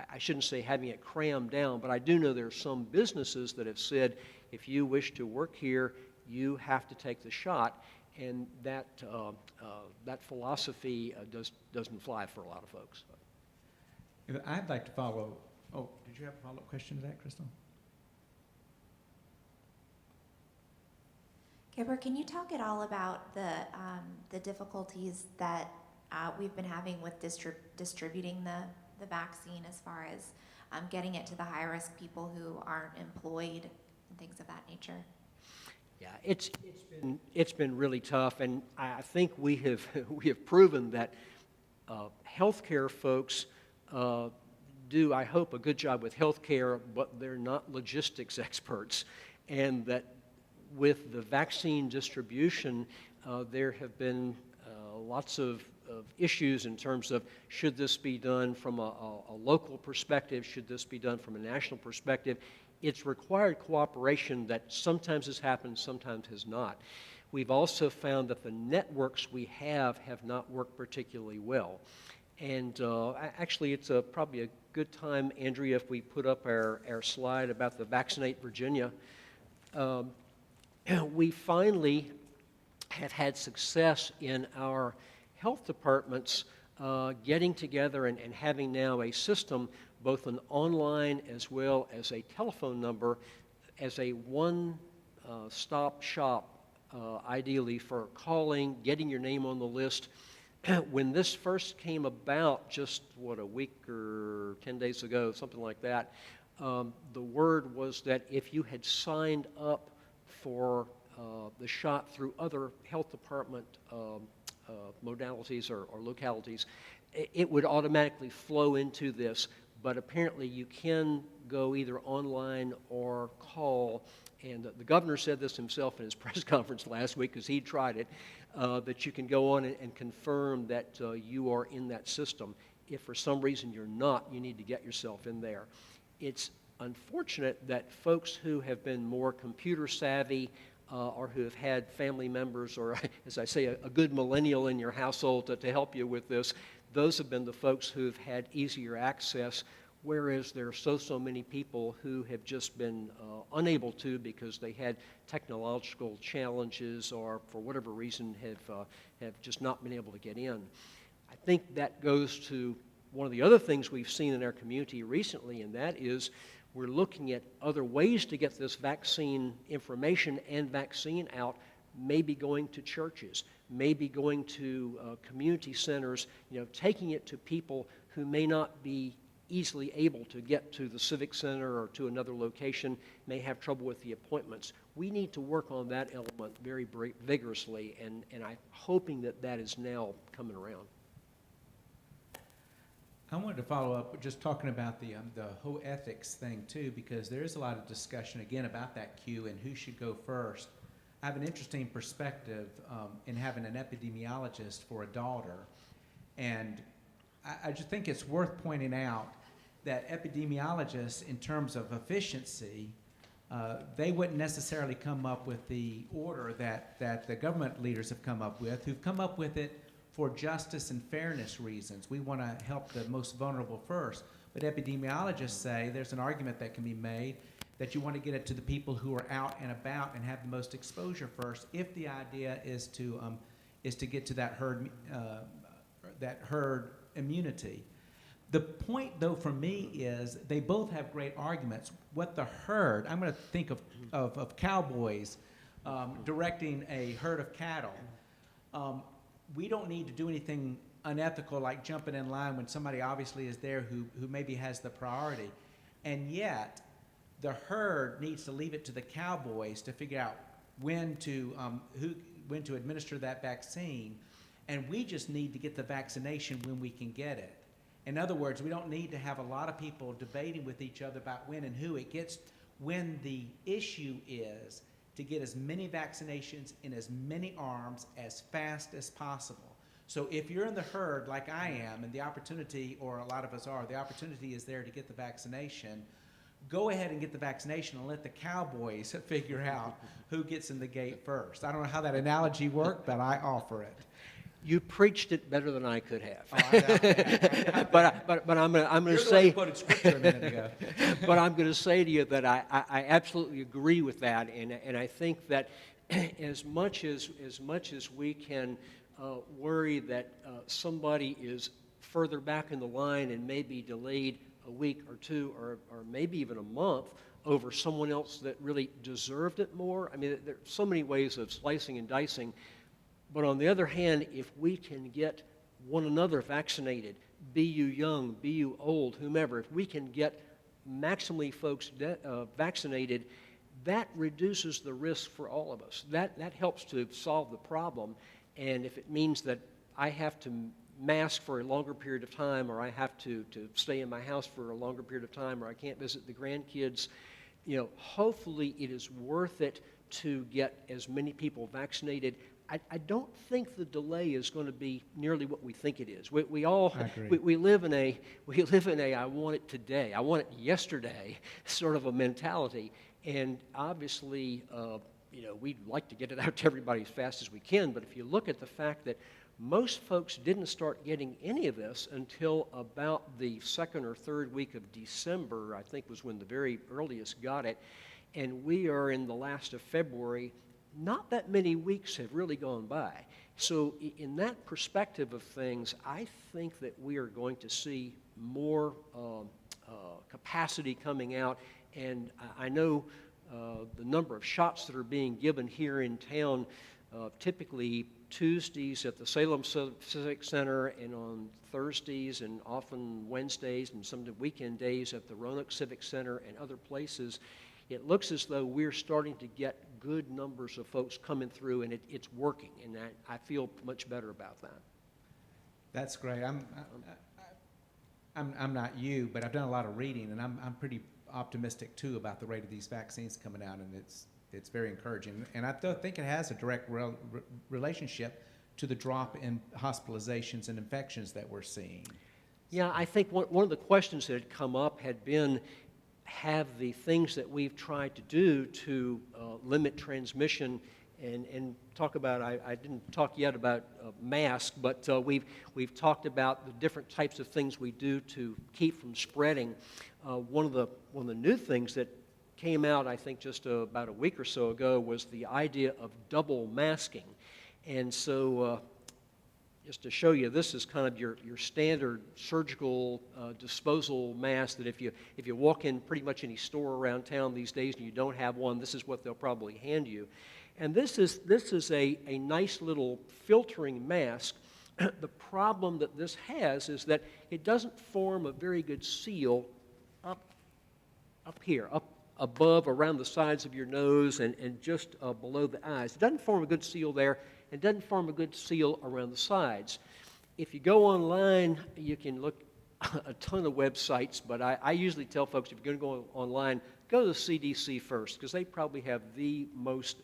I shouldn't say having it crammed down, but I do know there are some businesses that have said, if you wish to work here, you have to take the shot, and that philosophy doesn't fly for a lot of folks. I'd like to follow. Oh, did you have a follow-up question to that, Christal? Kipper, can you talk at all about the difficulties that we've been having with distributing the vaccine, as far as getting it to the high-risk people who aren't employed and things of that nature? Yeah, it's been really tough, and I think we have proven that healthcare folks do, I hope, a good job with healthcare, but they're not logistics experts, and that with the vaccine distribution, there have been lots of issues in terms of, should this be done from a local perspective, should this be done from a national perspective. It's required cooperation that sometimes has happened, sometimes has not. We've also found that the networks we have not worked particularly well. And actually, it's probably a good time, Andrea, if we put up our slide about the Vaccinate Virginia. We finally have had success in our health departments getting together and having now a system, both an online as well as a telephone number, as a one-stop shop, ideally for calling, getting your name on the list. When this first came about, just a week or 10 days ago, something like that, the word was that if you had signed up for the shot through other health department modalities or localities, it would automatically flow into this. But apparently you can go either online or call. And the governor said this himself in his press conference last week because he tried it, that you can go on and confirm that you are in that system. If for some reason you're not, you need to get yourself in there. It's unfortunate that folks who have been more computer savvy or who have had family members or, as I say, a good millennial in your household to help you with this, those have been the folks who've had easier access, whereas there are so many people who have just been unable to because they had technological challenges or for whatever reason have just not been able to get in. I think that goes to one of the other things we've seen in our community recently, and that is we're looking at other ways to get this vaccine information and vaccine out, maybe going to churches, maybe going to community centers, taking it to people who may not be easily able to get to the civic center or to another location, may have trouble with the appointments. We need to work on that element very vigorously, and I'm hoping that is now coming around. I wanted to follow up just talking about the whole ethics thing too, because there is a lot of discussion again about that queue and who should go first. I have an interesting perspective in having an epidemiologist for a daughter, and I just think it's worth pointing out that epidemiologists, in terms of efficiency, they wouldn't necessarily come up with the order that the government leaders have come up with, who've come up with it for justice and fairness reasons. We want to help the most vulnerable first. But epidemiologists say there's an argument that can be made that you want to get it to the people who are out and about and have the most exposure first, if the idea is to get to that herd immunity. The point, though, for me is they both have great arguments. What the herd, I'm going to think of cowboys directing a herd of cattle. We don't need to do anything unethical like jumping in line when somebody obviously is there who maybe has the priority. And yet, the herd needs to leave it to the cowboys to figure out when to administer that vaccine. And we just need to get the vaccination when we can get it. In other words, we don't need to have a lot of people debating with each other about when and who. It gets when the issue is to get as many vaccinations in as many arms as fast as possible. So if you're in the herd like I am, and the opportunity, or a lot of us are, the opportunity is there to get the vaccination, go ahead and get the vaccination and let the cowboys figure out who gets in the gate first. I don't know how that analogy worked, but I offer it. You preached it better than I could have. Oh, but I'm going to say. You quoted scripture a minute ago. But I'm going to say to you that I absolutely agree with that, and I think that as much as we can worry that somebody is further back in the line and may be delayed a week or two or maybe even a month over someone else that really deserved it more. I mean, there are so many ways of slicing and dicing. But on the other hand, if we can get one another vaccinated, be you young, be you old, whomever, if we can get maximally folks vaccinated, that reduces the risk for all of us. That helps to solve the problem. And if it means that I have to mask for a longer period of time, or I have to stay in my house for a longer period of time, or I can't visit the grandkids, hopefully it is worth it to get as many people vaccinated. I don't think the delay is going to be nearly what we think it is. We all we live in a I want it today, I want it yesterday sort of a mentality, and obviously we'd like to get it out to everybody as fast as we can. But if you look at the fact that most folks didn't start getting any of this until about the second or third week of December, I think was when the very earliest got it. And we are in the last of February. Not that many weeks have really gone by. So in that perspective of things, I think that we are going to see more capacity coming out. And I know the number of shots that are being given here in town, typically Tuesdays at the Salem Civic Center, and on Thursdays and often Wednesdays and some of the weekend days at the Roanoke Civic Center and other places. It looks as though we're starting to get good numbers of folks coming through, and it's working, and I feel much better about that. That's great. I'm not you, but I've done a lot of reading, and I'm pretty optimistic too about the rate of these vaccines coming out, and it's very encouraging. And I think it has a direct relationship to the drop in hospitalizations and infections that we're seeing. Yeah, I think one of the questions that had come up had been, have the things that we've tried to do to limit transmission and talk about, I didn't talk yet about masks, but we've talked about the different types of things we do to keep from spreading. One of the new things that came out, I think, just about a week or so ago was the idea of double masking. And so just to show you, this is kind of your standard surgical disposal mask that if you walk in pretty much any store around town these days and you don't have one, this is what they'll probably hand you. And this is a nice little filtering mask. The problem that this has is that it doesn't form a very good seal up here, up above, around the sides of your nose and just below the eyes. It doesn't form a good seal there. It doesn't form a good seal around the sides. If you go online, you can look a ton of websites, but I usually tell folks, if you're going to go online, go to the CDC first, because they probably have the most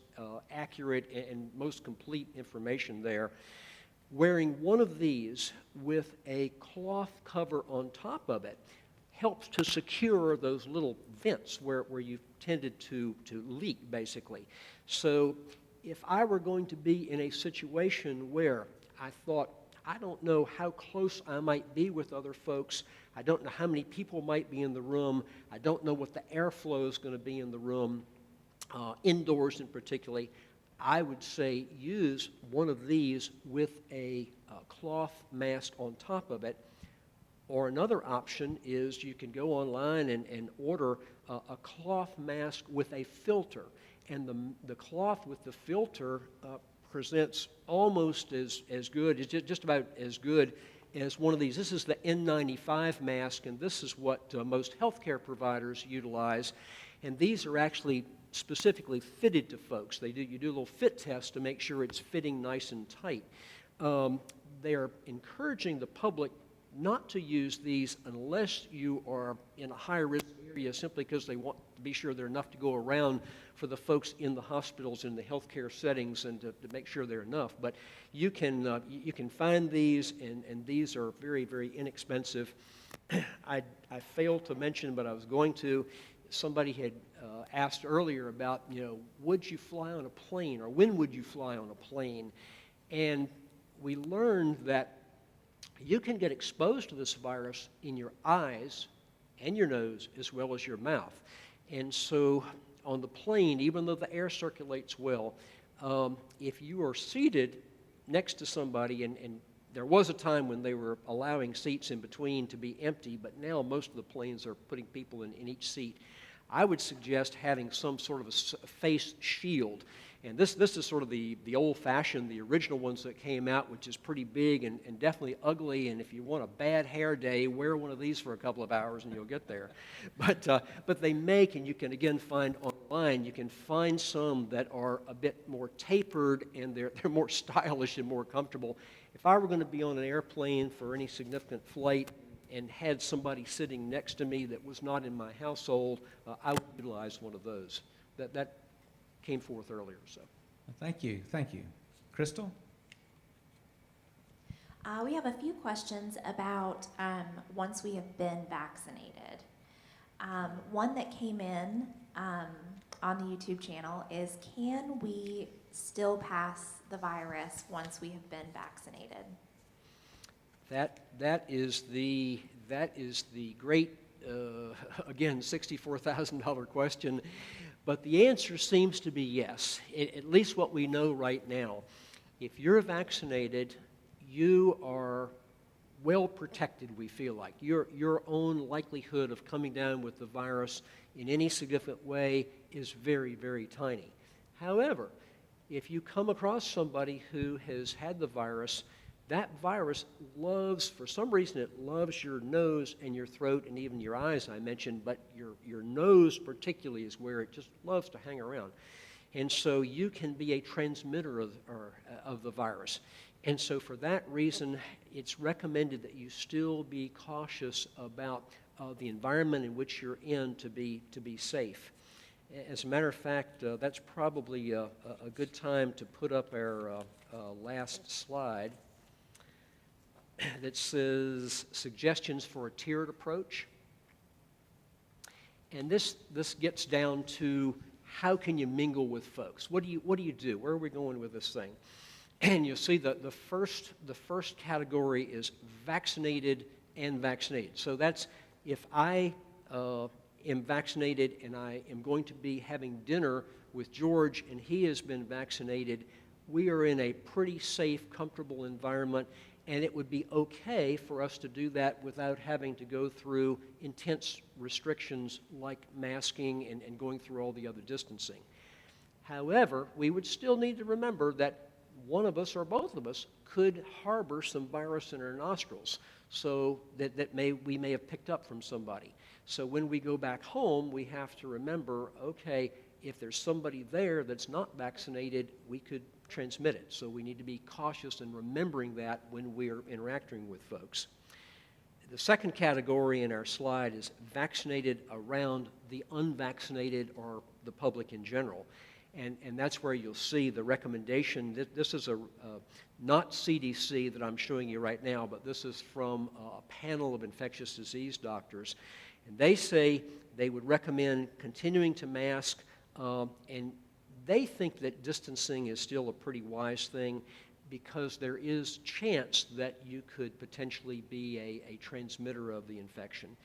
accurate and most complete information there. Wearing one of these with a cloth cover on top of it helps to secure those little vents where you've tended to leak, basically. So if I were going to be in a situation where I thought, I don't know how close I might be with other folks, I don't know how many people might be in the room, I don't know what the airflow is going to be in the room, indoors in particular, I would say use one of these with a cloth mask on top of it. Or another option is you can go online and order a cloth mask with a filter. And the cloth with the filter presents almost as good, it's just about as good as one of these. This is the N95 mask, and this is what most healthcare providers utilize. And these are actually specifically fitted to folks. You do a little fit test to make sure it's fitting nice and tight. They are encouraging the public not to use these unless you are in a high-risk area, simply because they want to be sure there are enough to go around for the folks in the hospitals and the healthcare settings, and to make sure there are enough. But you can find these, and these are very, very inexpensive. I failed to mention, but I was going to. Somebody had asked earlier about, would you fly on a plane, or when would you fly on a plane? And we learned that you can get exposed to this virus in your eyes and your nose as well as your mouth. And so on the plane, even though the air circulates well, if you are seated next to somebody, and there was a time when they were allowing seats in between to be empty, but now most of the planes are putting people in each seat, I would suggest having some sort of a face shield. And this is sort of the old-fashioned, the original ones that came out, which is pretty big and definitely ugly. And if you want a bad hair day, wear one of these for a couple of hours and you'll get there. But they make, and you can again find online, you can find some that are a bit more tapered, and they're more stylish and more comfortable. If I were going to be on an airplane for any significant flight and had somebody sitting next to me that was not in my household, I would utilize one of those. That came forth earlier. So, thank you. Christal? We have a few questions about once we have been vaccinated. One that came in on the YouTube channel is, can we still pass the virus once we have been vaccinated? That is the great, again, $64,000 question. But the answer seems to be yes, at least what we know right now. If you're vaccinated, you are well protected, we feel like. Your own likelihood of coming down with the virus in any significant way is very, very tiny. However, if you come across somebody who has had the virus, that virus loves, for some reason, it loves your nose and your throat and even your eyes, I mentioned, but your nose particularly is where it just loves to hang around. And so you can be a transmitter of the virus. And so for that reason, it's recommended that you still be cautious about the environment in which you're in to be safe. As a matter of fact, that's probably a good time to put up our last slide that says suggestions for a tiered approach. And this gets down to how can you mingle with folks? What do you do? Where are we going with this thing? And you'll see that the first category is vaccinated and vaccinated. So that's if I am vaccinated and I am going to be having dinner with George and he has been vaccinated, we are in a pretty safe, comfortable environment, and it would be okay for us to do that without having to go through intense restrictions like masking and going through all the other distancing. However, we would still need to remember that one of us or both of us could harbor some virus in our nostrils, so that we may have picked up from somebody. So when we go back home, we have to remember, okay, if there's somebody there that's not vaccinated, we could transmit it. So we need to be cautious in remembering that when we're interacting with folks. The second category in our slide is vaccinated around the unvaccinated or the public in general. And that's where you'll see the recommendation. This is not CDC that I'm showing you right now, but this is from a panel of infectious disease doctors. And they say they would recommend continuing to mask, and they think that distancing is still a pretty wise thing because there is chance that you could potentially be a transmitter of the infection.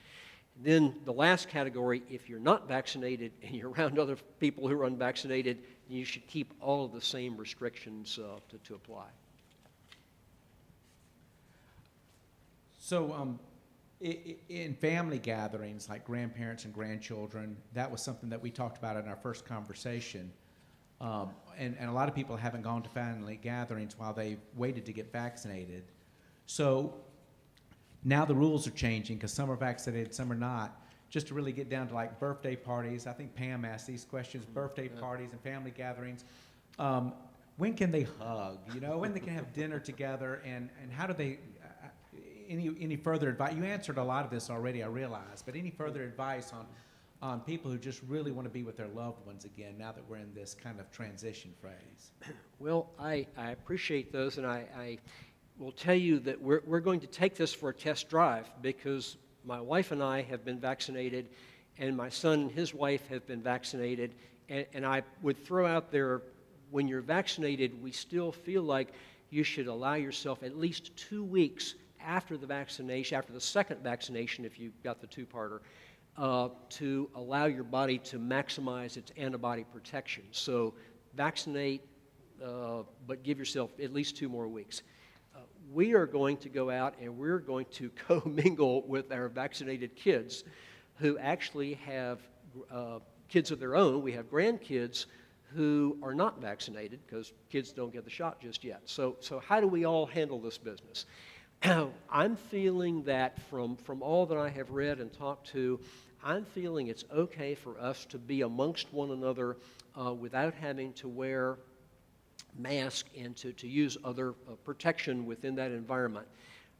Then the last category, if you're not vaccinated and you're around other people who are unvaccinated, you should keep all of the same restrictions to apply. So in family gatherings, like grandparents and grandchildren, that was something that we talked about in our first conversation. And a lot of people haven't gone to family gatherings while they waited to get vaccinated. So now the rules are changing because some are vaccinated, some are not. Just to really get down to like birthday parties, I think Pam asked these questions, birthday parties and family gatherings. When can they hug? You know, when they can have dinner together, and how do they, any further advice? You answered a lot of this already, I realize, but any further advice on people who just really want to be with their loved ones again now that we're in this kind of transition phase? Well, I appreciate those, and I will tell you that we're going to take this for a test drive because my wife and I have been vaccinated, and my son and his wife have been vaccinated, and I would throw out there, when you're vaccinated, we still feel like you should allow yourself at least 2 weeks after the vaccination, after the second vaccination, if you got the two-parter, to allow your body to maximize its antibody protection. So vaccinate, but give yourself at least 2 more weeks. We are going to go out and we're going to co-mingle with our vaccinated kids who actually have kids of their own. We have grandkids who are not vaccinated because kids don't get the shot just yet. So how do we all handle this business? I'm feeling that from all that I have read and talked to, I'm feeling it's okay for us to be amongst one another without having to wear mask and to use other protection within that environment.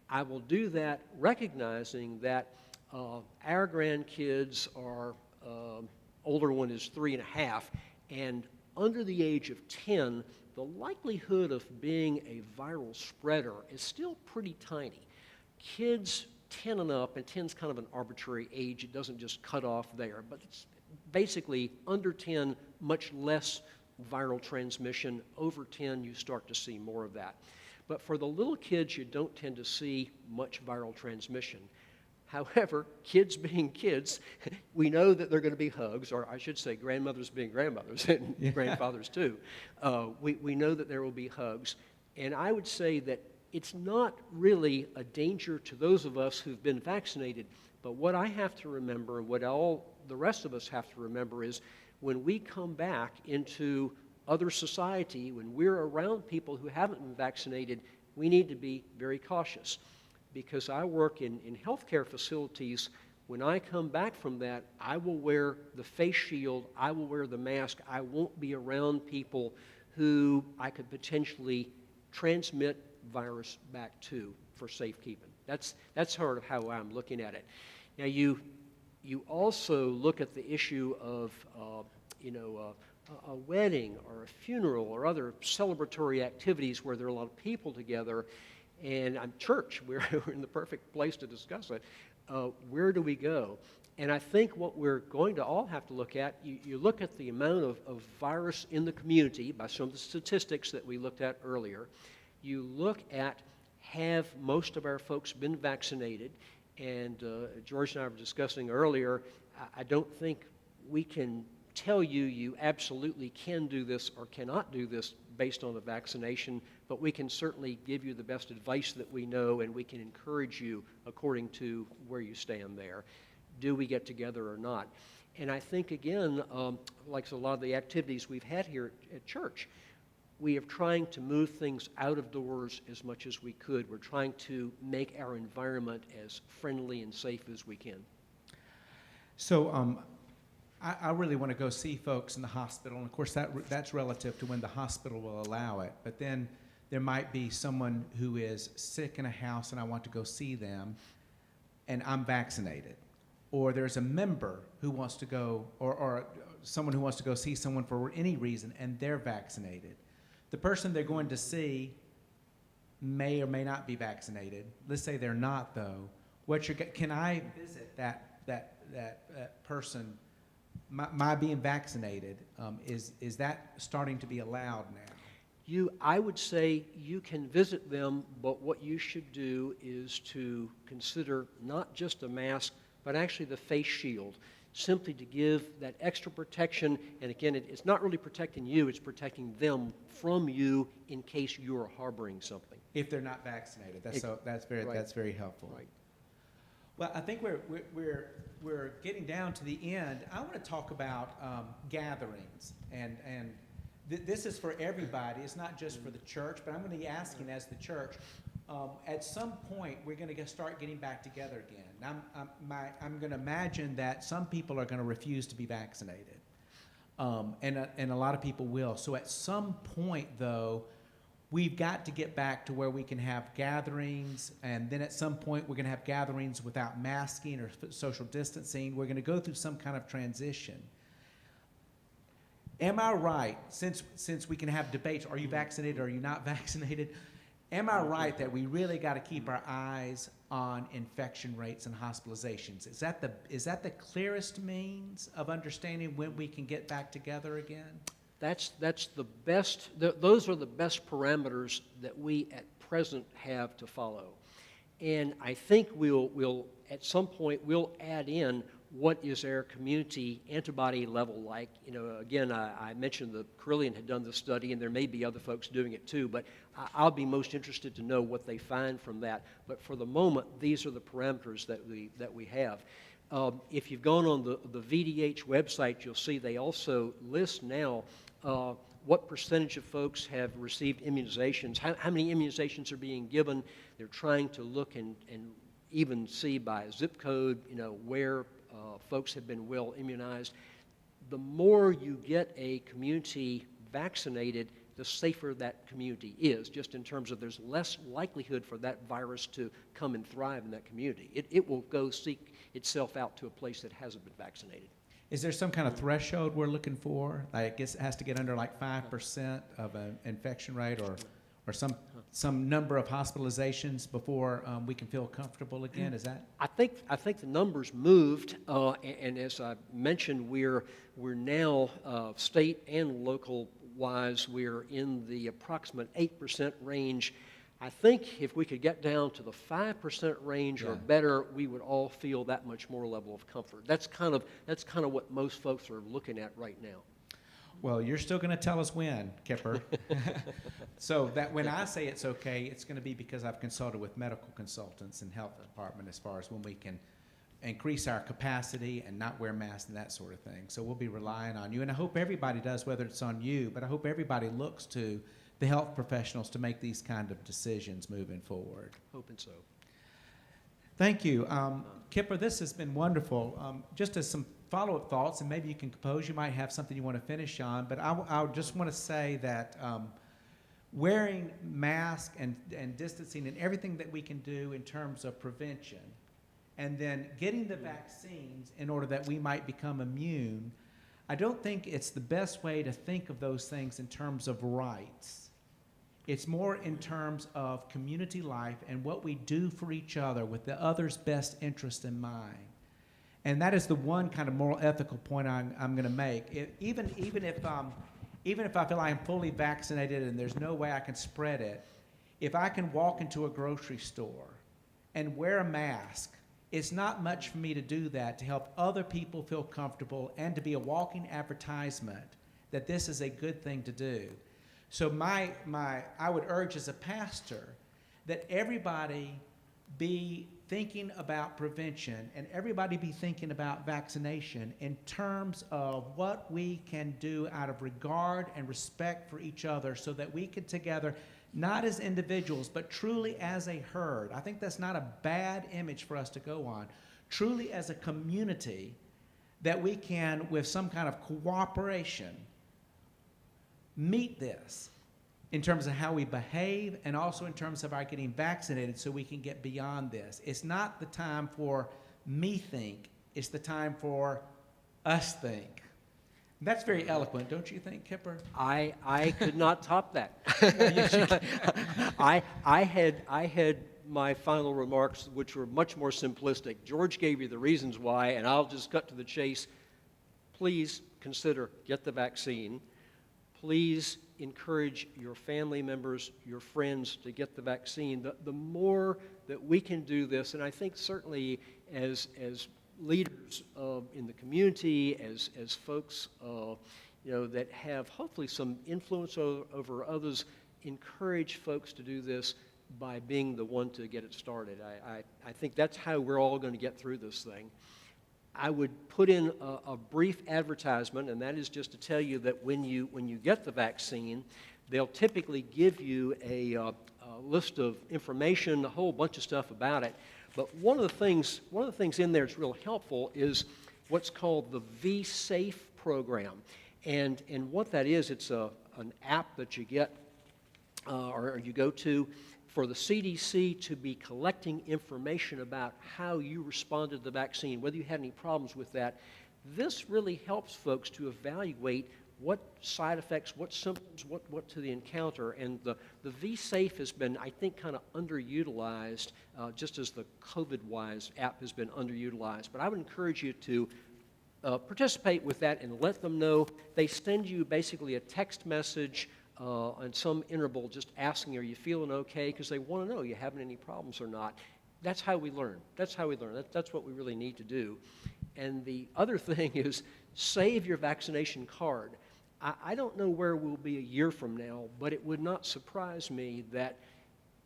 I will do that recognizing that our grandkids are, older one is 3.5, and under the age of 10, the likelihood of being a viral spreader is still pretty tiny. Kids 10 and up, and 10's kind of an arbitrary age, it doesn't just cut off there, but it's basically under 10, much less viral transmission. Over 10, you start to see more of that. But for the little kids, you don't tend to see much viral transmission. However, kids being kids, we know that they're going to be hugs, or I should say grandmothers being grandmothers and grandfathers too. We know that there will be hugs. And I would say that it's not really a danger to those of us who've been vaccinated. But what I have to remember, and what all the rest of us have to remember, is when we come back into other society, when we're around people who haven't been vaccinated, we need to be very cautious. Because I work in healthcare facilities, when I come back from that, I will wear the face shield, I will wear the mask, I won't be around people who I could potentially transmit virus back to for safekeeping. That's sort of how I'm looking at it. Now, you also look at the issue of, a wedding or a funeral or other celebratory activities where there are a lot of people together. And church, we're in the perfect place to discuss it. Where do we go? And I think what we're going to all have to look at, you look at the amount of virus in the community by some of the statistics that we looked at earlier. You look at, have most of our folks been vaccinated? And George and I were discussing earlier, I don't think we can tell you absolutely can do this or cannot do this based on a vaccination, but we can certainly give you the best advice that we know, and we can encourage you according to where you stand there. Do we get together or not? And I think, again, like a lot of the activities we've had here at church, we are trying to move things out of doors as much as we could. We're trying to make our environment as friendly and safe as we can. So I really want to go see folks in the hospital, and of course that's relative to when the hospital will allow it. But then there might be someone who is sick in a house and I want to go see them, and I'm vaccinated. Or there's a member who wants to go, or someone who wants to go see someone for any reason, and they're vaccinated. The person they're going to see may or may not be vaccinated. Let's say they're not, though. Can I visit that person? My being vaccinated, is that starting to be allowed now? I would say you can visit them, but what you should do is to consider not just a mask, but actually the face shield, simply to give that extra protection. And again, it's not really protecting you, it's protecting them from you in case you're harboring something. If they're not vaccinated, that's very helpful. Right. Well, I think we're getting down to the end. I want to talk about gatherings, and this is for everybody. It's not just for the church, but I'm going to be asking as the church. At some point, we're going to start getting back together again. I'm going to imagine that some people are going to refuse to be vaccinated, and a lot of people will. So at some point, though, we've got to get back to where we can have gatherings, and then at some point we're going to have gatherings without masking or social distancing. We're going to go through some kind of transition. Am I right, since we can have debates, are you vaccinated or are you not vaccinated? Am I right that we really got to keep our eyes on infection rates and hospitalizations? Is that the clearest means of understanding when we can get back together again? That's the best. Those are the best parameters that we at present have to follow, and I think we'll at some point we'll add in what is our community antibody level like. Again, I mentioned the Carillion had done this study, and there may be other folks doing it too, but I'll be most interested to know what they find from that. But for the moment, these are the parameters that we have. If you've gone on the VDH website, you'll see they also list now what percentage of folks have received immunizations, how many immunizations are being given. They're trying to look and even see by zip code, where folks have been well immunized. The more you get a community vaccinated, the safer that community is, just in terms of there's less likelihood for that virus to come and thrive in that community. It will go seek itself out to a place that hasn't been vaccinated. Is there some kind of threshold we're looking for? I guess it has to get under like 5% of an infection rate, or or some number of hospitalizations before we can feel comfortable again? Is that? I think the numbers moved, and as I mentioned, we're now state and local wise, we're in the approximate 8% range. I think if we could get down to the 5% range or better, we would all feel that much more level of comfort. That's kind of what most folks are looking at right now. Well, you're still going to tell us when, Kipper. So that when I say it's okay, it's going to be because I've consulted with medical consultants and health department as far as when we can increase our capacity and not wear masks and that sort of thing. So we'll be relying on you. And I hope everybody does, whether it's on you, but I hope everybody looks to the health professionals to make these kind of decisions moving forward. Hoping so. Thank you. Kipper, this has been wonderful. Just as some follow-up thoughts, and maybe you can compose, you might have something you want to finish on, but I just want to say that wearing masks and distancing and everything that we can do in terms of prevention, and then getting the vaccines in order that we might become immune, I don't think it's the best way to think of those things in terms of rights. It's more in terms of community life and what we do for each other with the other's best interest in mind. And that is the one kind of moral ethical point I'm going to make. Even if I feel I am fully vaccinated and there's no way I can spread it, if I can walk into a grocery store and wear a mask, it's not much for me to do that to help other people feel comfortable and to be a walking advertisement that this is a good thing to do. So I would urge as a pastor that everybody be thinking about prevention and everybody be thinking about vaccination in terms of what we can do out of regard and respect for each other so that we can together, not as individuals, but truly as a herd. I think that's not a bad image for us to go on. Truly as a community that we can, with some kind of cooperation, meet this in terms of how we behave and also in terms of our getting vaccinated so we can get beyond this. It's not the time for me think, it's the time for us think. That's very eloquent, don't you think, Kipper? I could not top that. I had my final remarks, which were much more simplistic. George gave you the reasons why, and I'll just cut to the chase. Please consider get the vaccine. Please encourage your family members, your friends to get the vaccine. The more that we can do this, and I think certainly as leaders in the community, as folks that have hopefully some influence over others, encourage folks to do this by being the one to get it started. I think that's how we're all going to get through this thing. I would put in a brief advertisement, and that is just to tell you that when you get the vaccine, they'll typically give you a list of information, a whole bunch of stuff about it. But one of the things in there that's real helpful is what's called the vSafe program, and what that is, it's an app that you get or you go to for the CDC to be collecting information about how you responded to the vaccine, whether you had any problems with that. This really helps folks to evaluate what side effects, what symptoms, what to the encounter. And the vSafe has been, I think, kind of underutilized, just as the COVID-wise app has been underutilized. But I would encourage you to participate with that and let them know. They send you basically a text message on some interval just asking, are you feeling okay? Because they want to know, you having any problems or not. That's how we learn. That's what we really need to do. And the other thing is save your vaccination card. I don't know where we'll be a year from now, but it would not surprise me that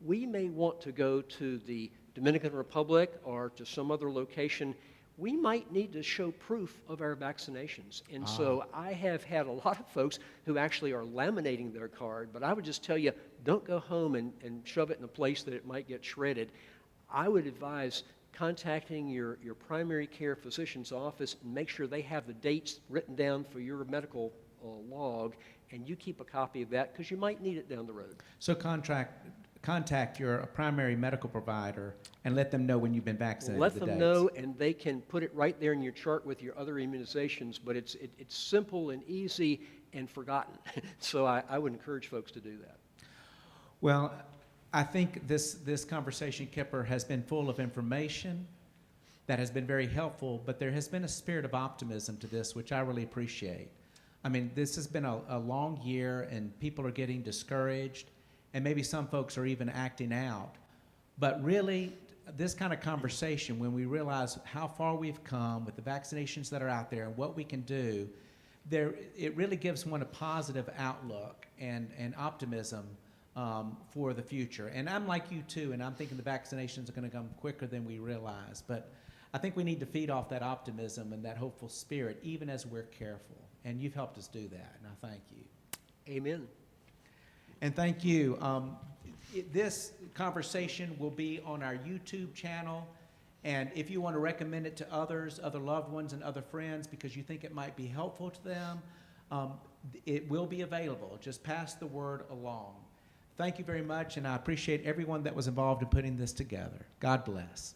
we may want to go to the Dominican Republic or to some other location. We might need to show proof of our vaccinations. And so I have had a lot of folks who actually are laminating their card, but I would just tell you, don't go home and shove it in a place that it might get shredded. I would advise contacting your primary care physician's office and make sure they have the dates written down for your medical log, and you keep a copy of that because you might need it down the road. So contact your primary medical provider and let them know when you've been vaccinated. Let them know, and they can put it right there in your chart with your other immunizations, but it's simple and easy and forgotten. So I would encourage folks to do that. Well, I think this conversation, Kipper, has been full of information that has been very helpful, but there has been a spirit of optimism to this, which I really appreciate. I mean, this has been a long year, and people are getting discouraged, and maybe some folks are even acting out. But really, this kind of conversation, when we realize how far we've come with the vaccinations that are out there and what we can do, it really gives one a positive outlook and optimism for the future. And I'm like you too, and I'm thinking the vaccinations are going to come quicker than we realize. But I think we need to feed off that optimism and that hopeful spirit, even as we're careful. And you've helped us do that, and I thank you. Amen. And thank you. This conversation will be on our YouTube channel. And if you want to recommend it to others, other loved ones and other friends, because you think it might be helpful to them, it will be available. Just pass the word along. Thank you very much, and I appreciate everyone that was involved in putting this together. God bless.